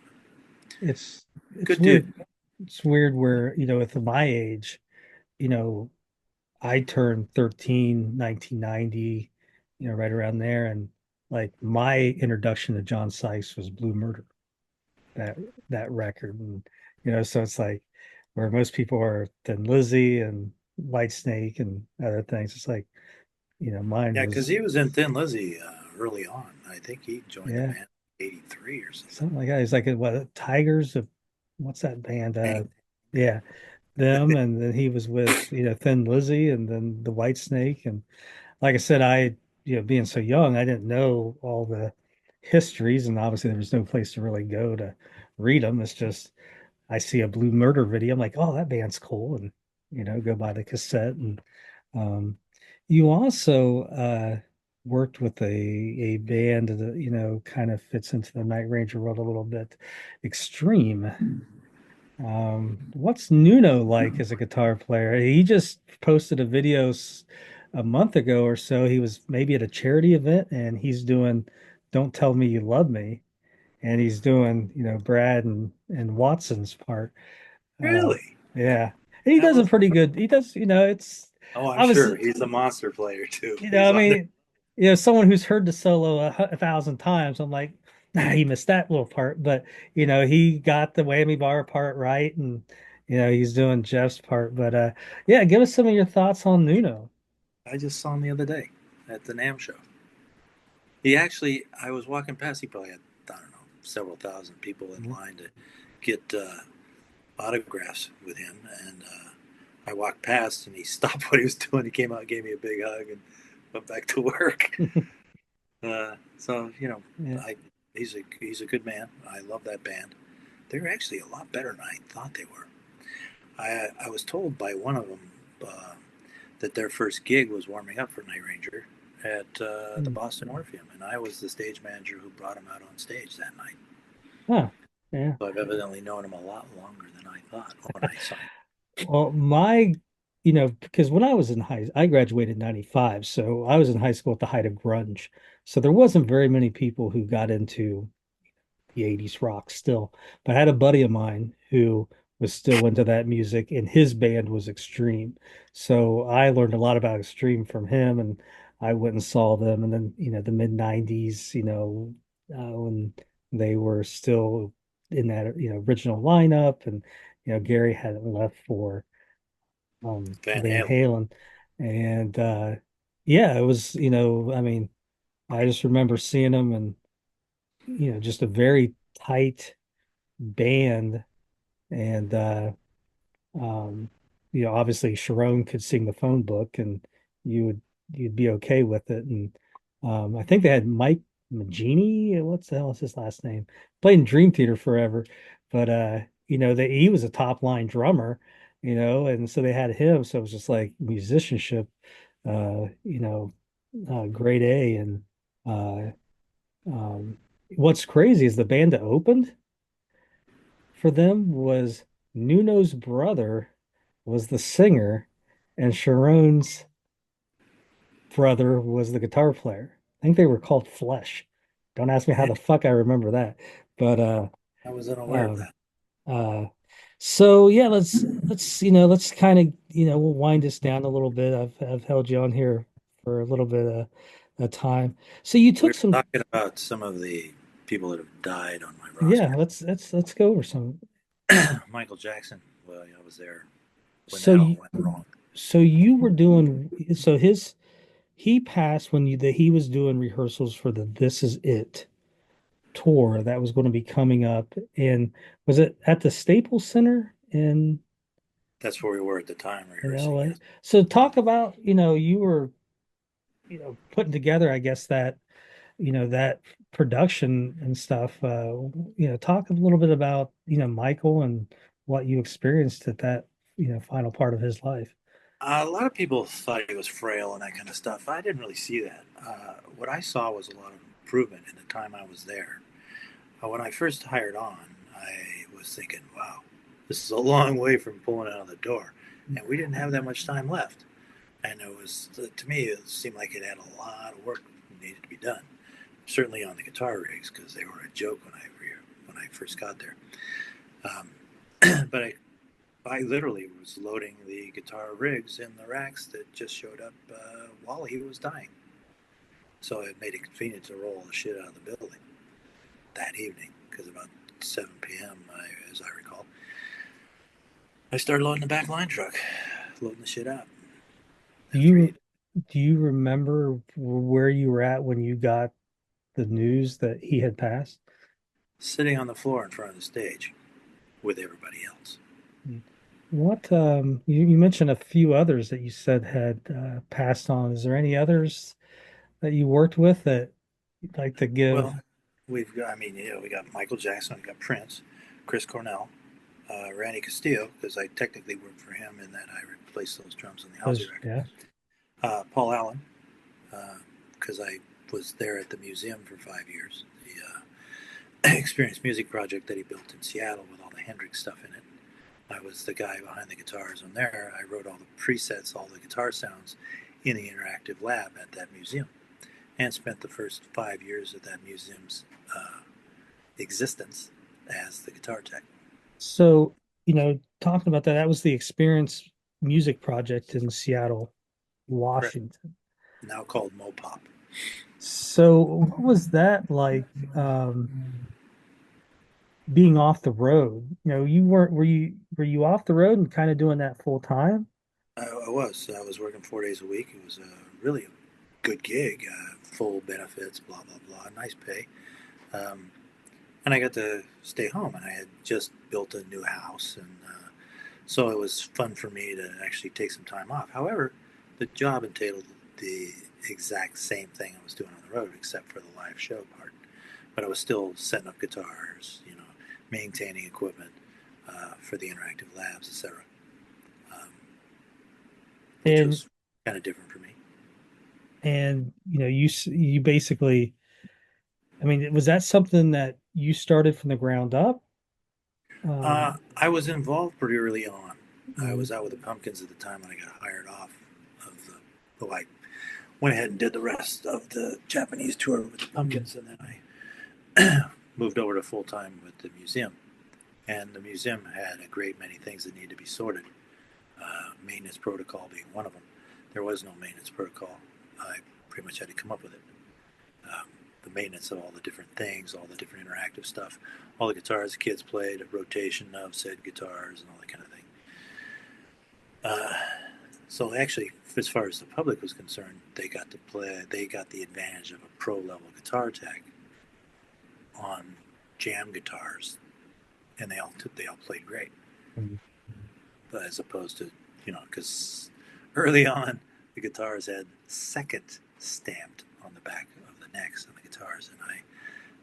It's it's Good dude. weird. It's weird where, with my age, you know, I turned 13, 1990, right around there. And like my introduction to John Sykes was Blue Murder, that that record. And so it's like where most people are Thin Lizzy and White Snake and other things. It's like, mine Yeah, because was he was in Thin Lizzy early on. I think he joined the yeah, band in '83 or something. something like that. He's like what Tigers of what's that band? Bang. Yeah, them. And then he was with, Thin Lizzy and then the White Snake. And like I said, being so young, I didn't know all the histories, and obviously there was no place to really go to read them. It's just I see a Blue Murder video, I'm like, oh, that band's cool, and go buy the cassette. And um, you also worked with a band that kind of fits into the Night Ranger world a little bit, Extreme. What's Nuno like as a guitar player? He just posted a video a month ago or so. He was maybe at a charity event and he's doing "Don't Tell Me You Love Me," and he's doing, Brad and Watson's part. Uh, Really? yeah, and he That does a was. pretty good. He does, it's Oh, I'm sure obviously, he's a monster player too. I He's on there. mean, someone who's heard the solo a thousand times, I'm like, nah, he missed that little part. But, he got the whammy bar part right. And, he's doing Jeff's part. But, yeah, give us some of your thoughts on Nuno. I just saw him the other day at the NAM show. He actually, I was walking past. He probably had, I don't know, several thousand people in Mhm. line to get autographs with him, and I walked past, and he stopped what he was doing. He came out, and gave me a big hug, and went back to work. So Yeah. I he's a good man. I love that band. They're actually a lot better than I thought they were. I was told by one of them that their first gig was warming up for Night Ranger at the Mm. Boston Orpheum, and I was the stage manager who brought him out on stage that night. Huh. Yeah. So I've evidently known him a lot longer than I thought when I saw him. Well, because when I was I graduated in 95. So I was in high school at the height of grunge. So there wasn't very many people who got into the 80s rock still. But I had a buddy of mine who was still into that music, and his band was Extreme. So I learned a lot about Extreme from him, and I went and saw them. And then, the mid 90s, when they were still in that, original lineup, and, Gary hadn't left for Van Van Halen. Halen. And yeah, it was, I mean, I just remember seeing them and, just a very tight band. And um obviously Sharon could sing the phone book and you would you'd be okay with it. And I think they had Mike Magini, what's the hell is his last name, played in Dream Theater forever. But he was a top line drummer, and so they had him, so it was just like musicianship, uh you know grade A. And uh what's crazy is the band that opened for them was Nuno's brother was the singer, and Sharon's brother was the guitar player. I think they were called Flesh. Don't ask me how Yeah, the fuck I remember that. But I was unaware of um that. uh so yeah, let's kind of, we'll wind this down a little bit. I've held you on here for a little bit of time. So you We took were some, talking about some of the people that have died on my yeah, roster. let's go over some. Michael Jackson. Well, I was there when So that all you went wrong. so you were doing, so his he passed when he was doing rehearsals for the This Is It tour that was going to be coming up. And was it at the Staples Center in That's where we were at the time in rehearsing. LA. Yes. So talk about, you were, putting together, I guess that production and stuff. Talk a little bit about, Michael and what you experienced at that, final part of his life. A lot of people thought he was frail and that kind of stuff. I didn't really see that. What I saw was a lot of improvement in the time I was there. When I first hired on, I was thinking, wow, this is a long way from pulling out of the door. And we didn't have that much time left. And it was, to me, it seemed like it had a lot of work needed to be done. Certainly on the guitar rigs, because they were a joke when I first got there. But I literally was loading the guitar rigs in the racks that just showed up while he was dying. So it made it convenient to roll the shit out of the building that evening, because about 7 p.m., as I recall, I started loading the back line truck, loading the shit out Do after you he do you remember where you were at when you got the news that he had passed? sitting on the floor in front of the stage with everybody else. What you mentioned a few others that you said had passed on. Is there any others that you worked with that you'd like to give? Well, we got Michael Jackson, we got Prince, Chris Cornell, Randy Castillo, because I technically worked for him in that I replaced those drums on the Ozzy Those, record. yeah. Paul Allen, because I was there at the museum for 5 years. The Experience Music project that he built in Seattle with all the Hendrix stuff in it. I was the guy behind the guitars on there. I wrote all the presets, all the guitar sounds in the interactive lab at that museum, and spent the first 5 years of that museum's existence as the guitar tech. So, talking about that, that was the Experience Music Project in Seattle, Correct. Washington. Now called Mopop. So, what was that like, being off the road? You weren't, were you off the road and kind of doing that full time? I was working 4 days a week. It was a really good gig, full benefits, blah blah blah, nice pay. Um, and I got to stay home, and I had just built a new house, and so it was fun for me to actually take some time off. However, the job entailed the exact same thing I was doing on the road, except for the live show part. But I was still setting up guitars, maintaining equipment for the interactive labs, etc., um, which And was kind of different for me. you basically, I mean, was that something that you started from the ground up? I was involved pretty early on. I Mm, was out with the Pumpkins at the time when I got hired off of the. Well, I went ahead and did the rest of the Japanese tour with the mm. Pumpkins, and then I moved over to full time with the museum. And the museum had a great many things that needed to be sorted. Maintenance protocol being one of them. There was no maintenance protocol. I pretty much had to come up with it. Um, the maintenance of all the different things, all the different interactive stuff, all the guitars the kids played, a rotation of said guitars, and all that kind of thing. Uh, so actually, as far as the public was concerned, they got to play. They got the advantage of a pro level guitar tech on jam guitars, and they all played great. Mm. But as opposed to because early on the guitars had second stamped on the back of the necks on the guitars, and I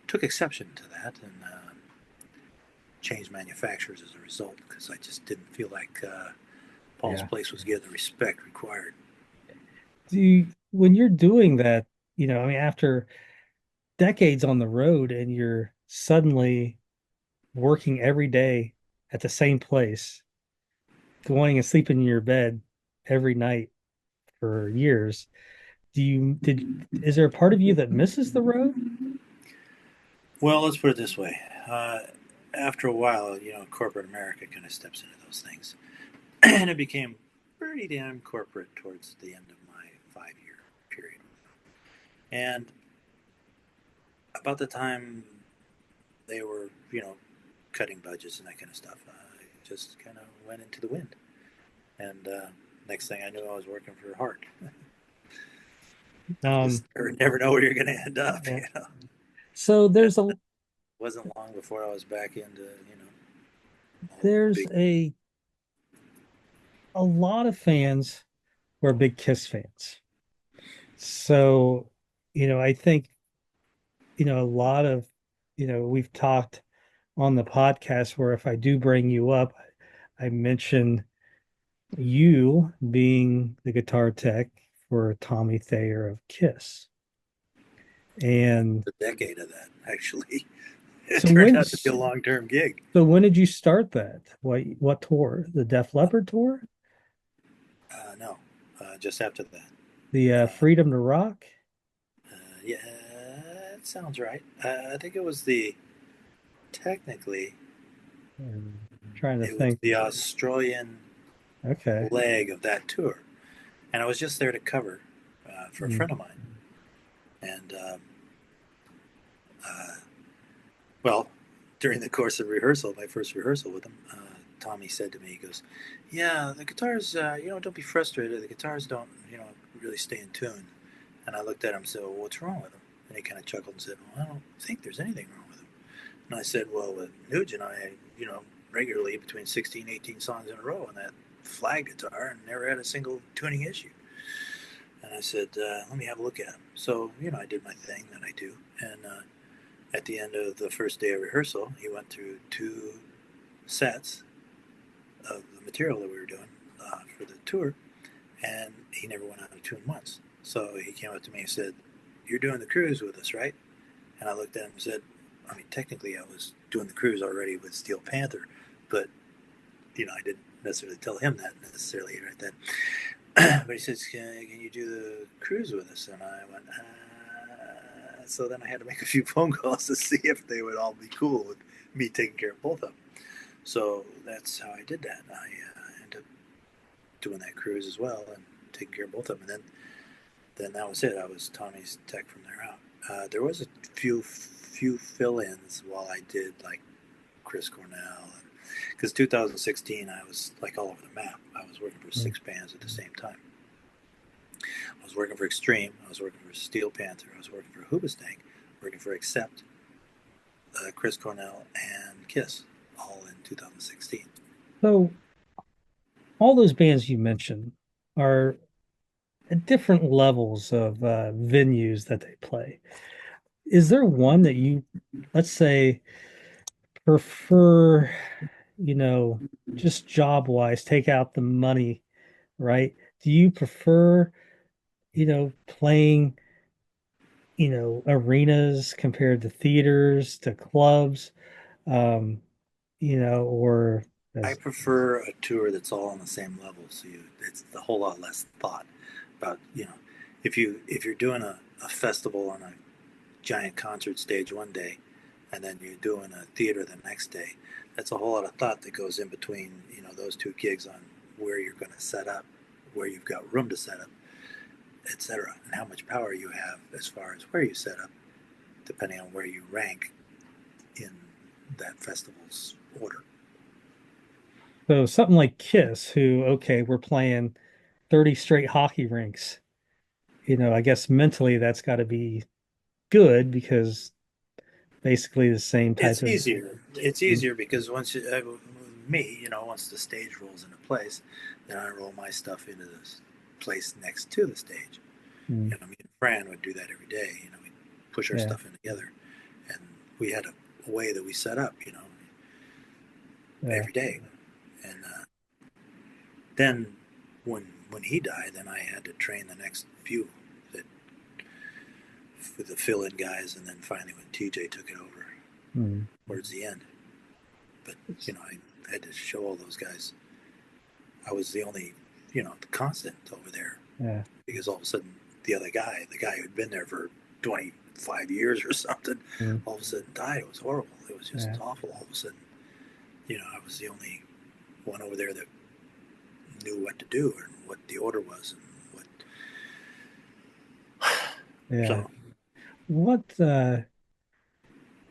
took exception to that and changed manufacturers as a result because I just didn't feel like Paul's Yeah. place was getting the respect required. When you're doing that, I mean, after decades on the road and you're suddenly working every day at the same place, going and sleeping in your bed every night for years, is there a part of you that misses the road? Well, let's put it this way. After a while, corporate America kind of steps into those things. And it became pretty damn corporate towards the end of my 5 year period. And about the time they were, cutting budgets and that kind of stuff, I just kind of went into the wind. And next thing I knew, I was working for Hart. You Um, just never know where you're going to end up. yeah. So And it wasn't long before I was back into, all the there's big. a a lot of fans were big Kiss fans. So, I think, a lot of, we've talked on the podcast where if I do bring you up, I mention you being the guitar tech for Tommy Thayer of Kiss. And A decade of that, actually. It so turned when out to be a long-term gig. so when did you start that? What tour? The Def Leppard tour? No, just after that. The Uh, Freedom to Rock? yeah, it sounds right. I think it was the technically Trying to it was think. the Australian Okay. leg of that tour, and I was just there to cover for a Mm. friend of mine. And uh, well, during the course of rehearsal, my first rehearsal with him, Tommy said to me, he goes, "Yeah, the guitars, don't be frustrated. The guitars don't, really stay in tune." And I looked at him and said, "Well, what's wrong with them?" And he kind of chuckled and said, "Well, I don't think there's anything wrong with them." And I said, "Well, with Nugent, regularly between 16, 18 songs in a row on that flag guitar and never had a single tuning issue." And I said, "Let me have a look at him." So, I did my thing that I do. And at the end of the first day of rehearsal, he went through two sets of the material that we were doing for the tour, and he never went out of tune once. So he came up to me and said, "You're doing the cruise with us, right?" And I looked at him and said, "I mean, technically, I was doing the cruise already with Steel Panther, but I didn't necessarily tell him that necessarily right then." But he says, can you do the cruise with us?" And I went, so then I had to make a few phone calls to see if they would all be cool with me taking care of both of them. So that's how I did that. I ended up doing that cruise as well and taking care of both of them. And then that was it. I was Tommy's tech from there out. There was a few fill-ins while I did like Chris Cornell, because 2016 I was like all over the map. I was working for Mm. six bands at the same time. I was working for Extreme. I was working for Steel Panther. I was working for Hoobastank, working for Accept, Chris Cornell, and Kiss, all in 2016. So all those bands you mentioned are at different levels of venues that they play. Is there one that you, let's say, prefer, you know, just job wise, take out the money, right? Do you prefer, playing, arenas compared to theaters, to clubs, um, or I as, prefer a tour that's all on the same level, so it's a whole lot less thought about if you're doing a festival on a giant concert stage one day, and then you're doing a theater the next day. That's a whole lot of thought that goes in between those two gigs on where you're going to set up, where you've got room to set up, etc., and how much power you have as far as where you set up, depending on where you rank in that festival's order. so something like Kiss, who, okay, we're playing 30 straight hockey rinks. I guess mentally that's got to be good because basically the same type It's of. easier. It's easier because me, once the stage rolls into place, then I roll my stuff into this place next to the stage. Mm, Me and Fran would do that every day. We'd push our yeah, stuff in together, and we had a way that we set up, yeah. every day. And then when he died, then I had to train the next few that for the fill-in guys, and then finally when TJ took it over Mm. towards the end. But I had to show all those guys I was the only the constant over there, Yeah. because all of a sudden the other guy, the guy who'd been there for 25 years or something, Mm. all of a sudden died. It was horrible. It was just Yeah. awful. All of a sudden, I was the only one over there that knew what to do and what the order was and what. Yeah. So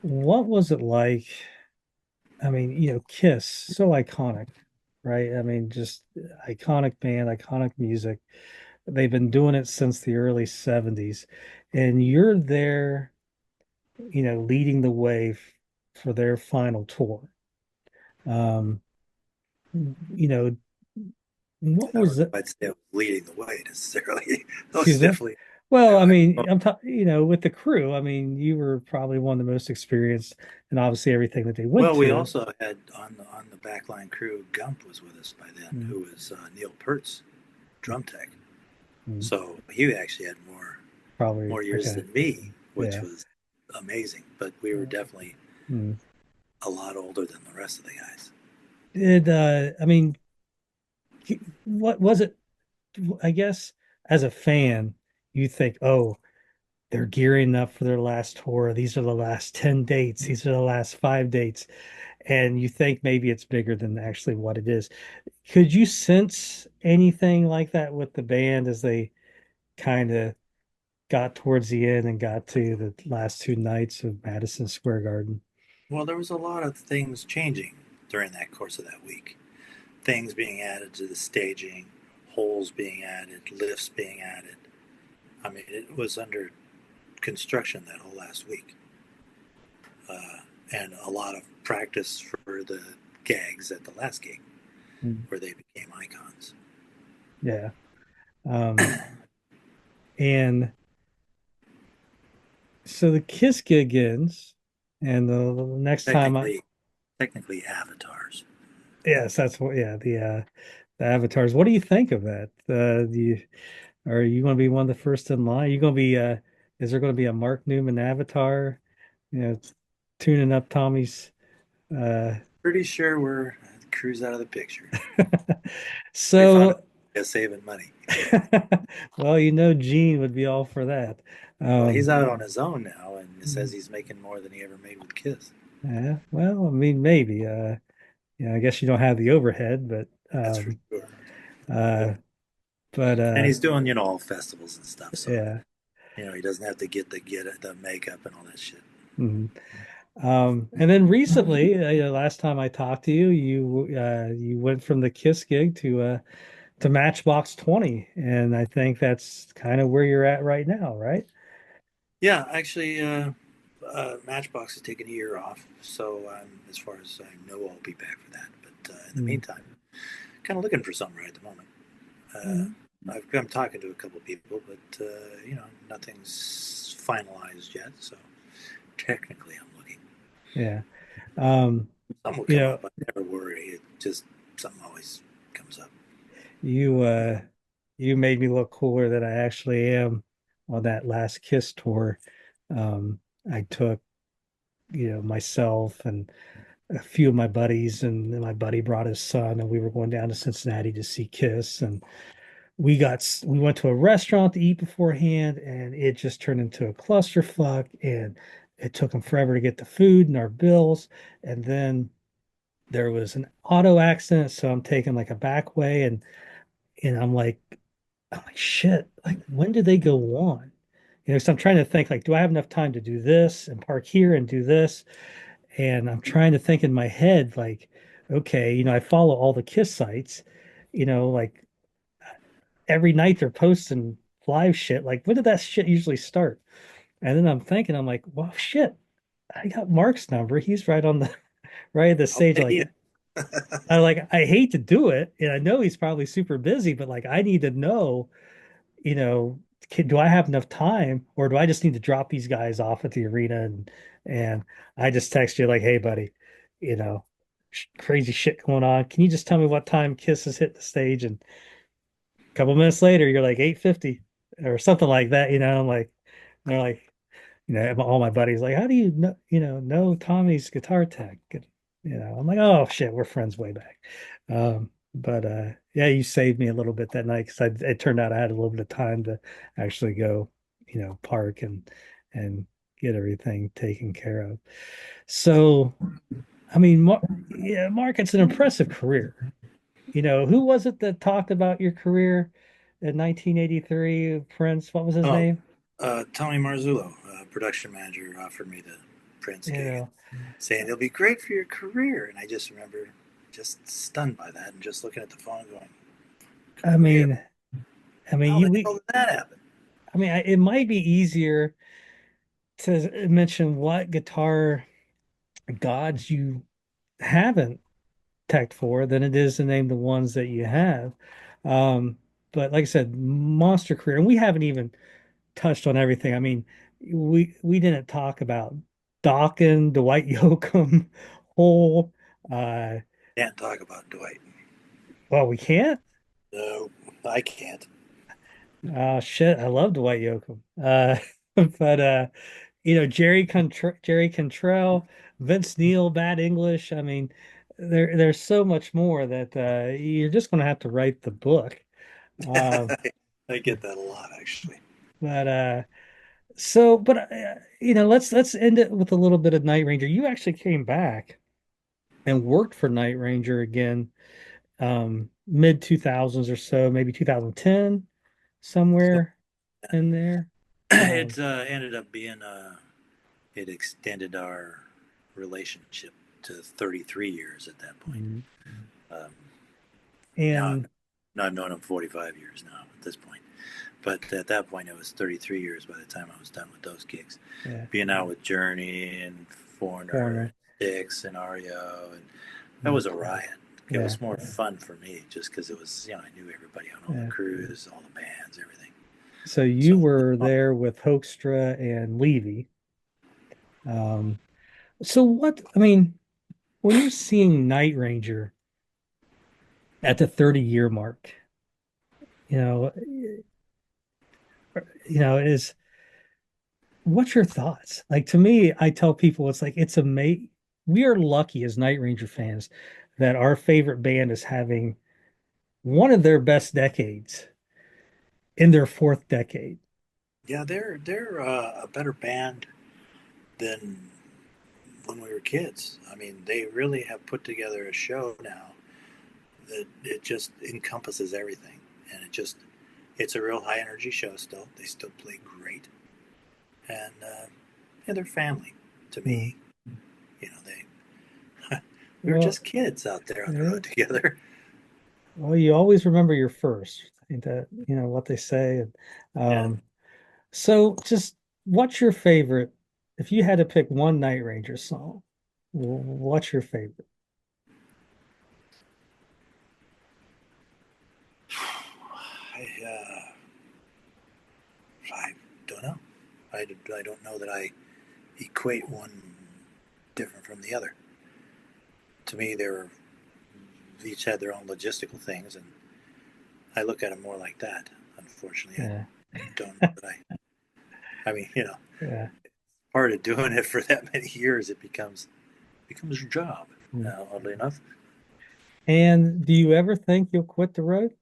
What was it like? I mean, Kiss, so iconic, right? I mean, just iconic band, iconic music. They've been doing it since the early 70s. And you're there, leading the way for their final tour. Um, you know, What I don't know was it? if I'd say I was leading the way necessarily. I was Excuse me. definitely, Well, I I, mean, with the crew, I mean, you were probably one of the most experienced and obviously everything that they went well, we to. also had on the backline crew. Gump was with us by then, Mm, who was Neil Peart's drum tech. mm, So he actually had probably, more years okay. than me, which Yeah. was amazing. But we were definitely Mm. a lot older than the rest of the guys. I mean, what was it? I guess as a fan, you think, oh, they're gearing up for their last tour. These are the last 10 dates. These are the last 5 dates. And you think maybe it's bigger than actually what it is. Could you sense anything like that with the band as they kind of got towards the end and got to the last 2 nights of Madison Square Garden? Well, there was a lot of things changing during that course of that week. Things being added to the staging, holes being added, lifts being added. I mean, it was under construction that whole last week, and a lot of practice for the gags at the last gig Mm. where they became icons. Yeah. Um, and so the Kiss gig ends, and the next time Technically, technically avatars. yes, that's what, yeah, the avatars. What do you think of that? Are you going to be one of the first in line? You going to be, is there going to be a Mark Newman avatar? You know, tuning up Tommy's, uh, Pretty sure we're cruise out of the picture. Be fun. so, Saving money. well, Gene would be all for that. Well, he's Um, out on his own now, and it says he's making more than he ever made with Kiss. yeah, well, I mean, maybe, I guess you don't have the overhead, That's for sure. uh, but, And he's doing, all festivals and stuff, so yeah. he doesn't have to get the makeup and all that shit. Mhm. And then recently, last time I talked to you, you went from the Kiss gig to Matchbox 20, and I think that's kind of where you're at right now, right? Yeah, actually, Matchbox is taking a year off, so as far as I know, I'll be back for that. But in the Mm. meantime, kind of looking for something right at the moment. I'm talking to a couple of people, but nothing's finalized yet. So technically, I'm looking. Yeah. Um, Something will you come know, up. I never worry. It just something always comes up. you uh you made me look cooler than I actually am on that last Kiss tour. Um, I took, myself and a few of my buddies, and my buddy brought his son, and we were going down to Cincinnati to see Kiss, and we went to a restaurant to eat beforehand, and it just turned into a clusterfuck, and it took them forever to get the food and our bills, and then there was an auto accident, so I'm taking like a back way, and I'm like shit, like when did they go on? So I'm trying to think, like, do I have enough time to do this and park here and do this? And I'm trying to think in my head, like, okay, I follow all the Kiss sites, like every night they're posting live shit. Like, when did that shit usually start? And then I'm thinking, I'm like, well, shit, I got Mark's number. He's right on the right at the I'll stage. pay you. I hate to do it, and I know he's probably super busy, but like, I need to know, you know, do I have enough time, or do I just need to drop these guys off at the arena and I just text you like, hey, buddy, you know, crazy shit going on. Can you just tell me what time Kiss has hit the stage? And a couple minutes later, you're like 8:50 or something like that. I'm like, they're like, all my buddies like, how do you know Tommy's guitar tech? I'm like, oh shit, we're friends way back. But yeah, you saved me a little bit that night because it turned out I had a little bit of time to actually go, park and get everything taken care of. So, I mean, yeah, Mark, it's an impressive career. Who was it that talked about your career in 1983? Prince, what was his Oh, name? Tommy Marzullo, production manager, offered me the Prince You gig and know, saying it'll be great for your career. And I just remember just stunned by that and just looking at the phone going, I career? mean, I mean, How the hell did that happen? it might be easier to mention what guitar gods you haven't teched for than it is to name the ones that you have. Um, but like I said, monster career, and we haven't even touched on everything. I mean, we didn't talk about Dawkins, Dwight Yoakam, Hole. Uh, Can't talk about Dwight. well, we can't. No, I can't. Shit, I love Dwight Yoakam. But Jerry Cantrell, Vince Neil, bad English. I mean, there's so much more that you're just going to have to write the book. Um, I get that a lot, actually. but so, but let's end it with a little bit of Night Ranger. You actually came back and worked for Night Ranger again, mid 2000s or so, maybe 2010, So somewhere in there. it Um, ended up being it extended our relationship to 33 years at that point. mm, Um, now, and now I've known him 45 years now at this point. But at that point, it was 33 years by the time I was done with those gigs. yeah, Being out with Journey and Foreigner and Foreigner. Styx and REO, and that Mm, was a riot. It yeah, was more fun for me just because it was, I knew everybody on all the yeah. crews, all the bands, everything. So So, you were there with Hoekstra and Levy. Um, so what, I mean, when you're seeing Night Ranger at the 30-year mark, you know, is what's your thoughts? Like to me, I tell people it's like it's amazing. We are lucky as Night Ranger fans that our favorite band is having one of their best decades in their fourth decade. yeah, they're a better band than when we were kids. I mean, they really have put together a show now that it just encompasses everything, and it's a real high energy show. Still, they still play great, and yeah, they're family to Mm. me. They we were Well, just kids out there on the yeah. road together. Well, you always remember your first. I think that, what they say. And, Yeah, so just what's your favorite? If you had to pick one Night Ranger song, what's your favorite? I don't know. I don't know that I equate one different from the other. To me, they're each had their own logistical things, and I look at them more like that. Unfortunately, I Yeah. don't know that I mean, Yeah. part of doing it for that many years, it becomes your job. Mm. Oddly enough, And do you ever think you'll quit the road?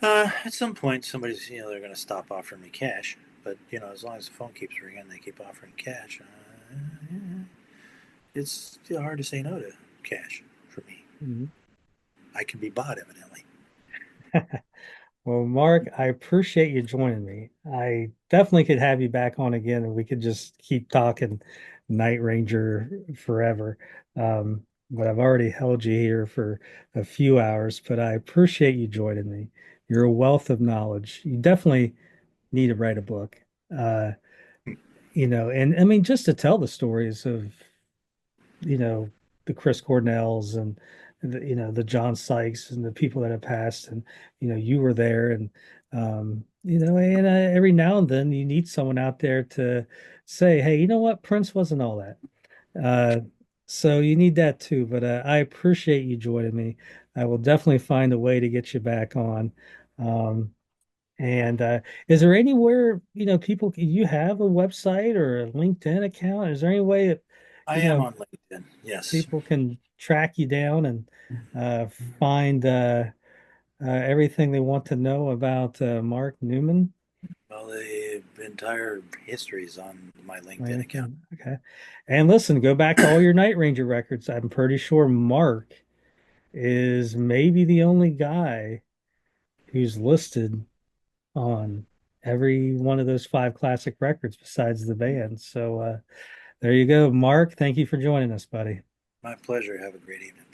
at some point, somebody's they're going to stop offering me cash. But as long as the phone keeps ringing, they keep offering cash. It's hard to say no to cash for me. Mhm. I can be bought, evidently. Well, Mark, I appreciate you joining me. I definitely could have you back on again and we could just keep talking Night Ranger forever. But I've already held you here for a few hours, but I appreciate you joining me. You're a wealth of knowledge. You definitely need to write a book. Uh, and I mean, just to tell the stories of you know, the Chris Cornells and the John Sykes and the people that have passed, and you were there, and every now and then you need someone out there to say, hey, you know what, Prince wasn't all that. Uh, so you need that too. But I appreciate you joining me. I will definitely find a way to get you back on. Um, and is there anywhere, people, you have a website or a LinkedIn account? Is there any way that, I you am know, on LinkedIn. Yes. people can track you down and uh, find everything they want to know about Mark Newman? Well, the entire history is on my LinkedIn account. LinkedIn. Okay. And listen, go back to all your Night Ranger records. I'm pretty sure Mark is maybe the only guy who's listed on every one of those five classic records besides the band. So there you go, Mark. Thank you for joining us, buddy. My pleasure. Have a great evening.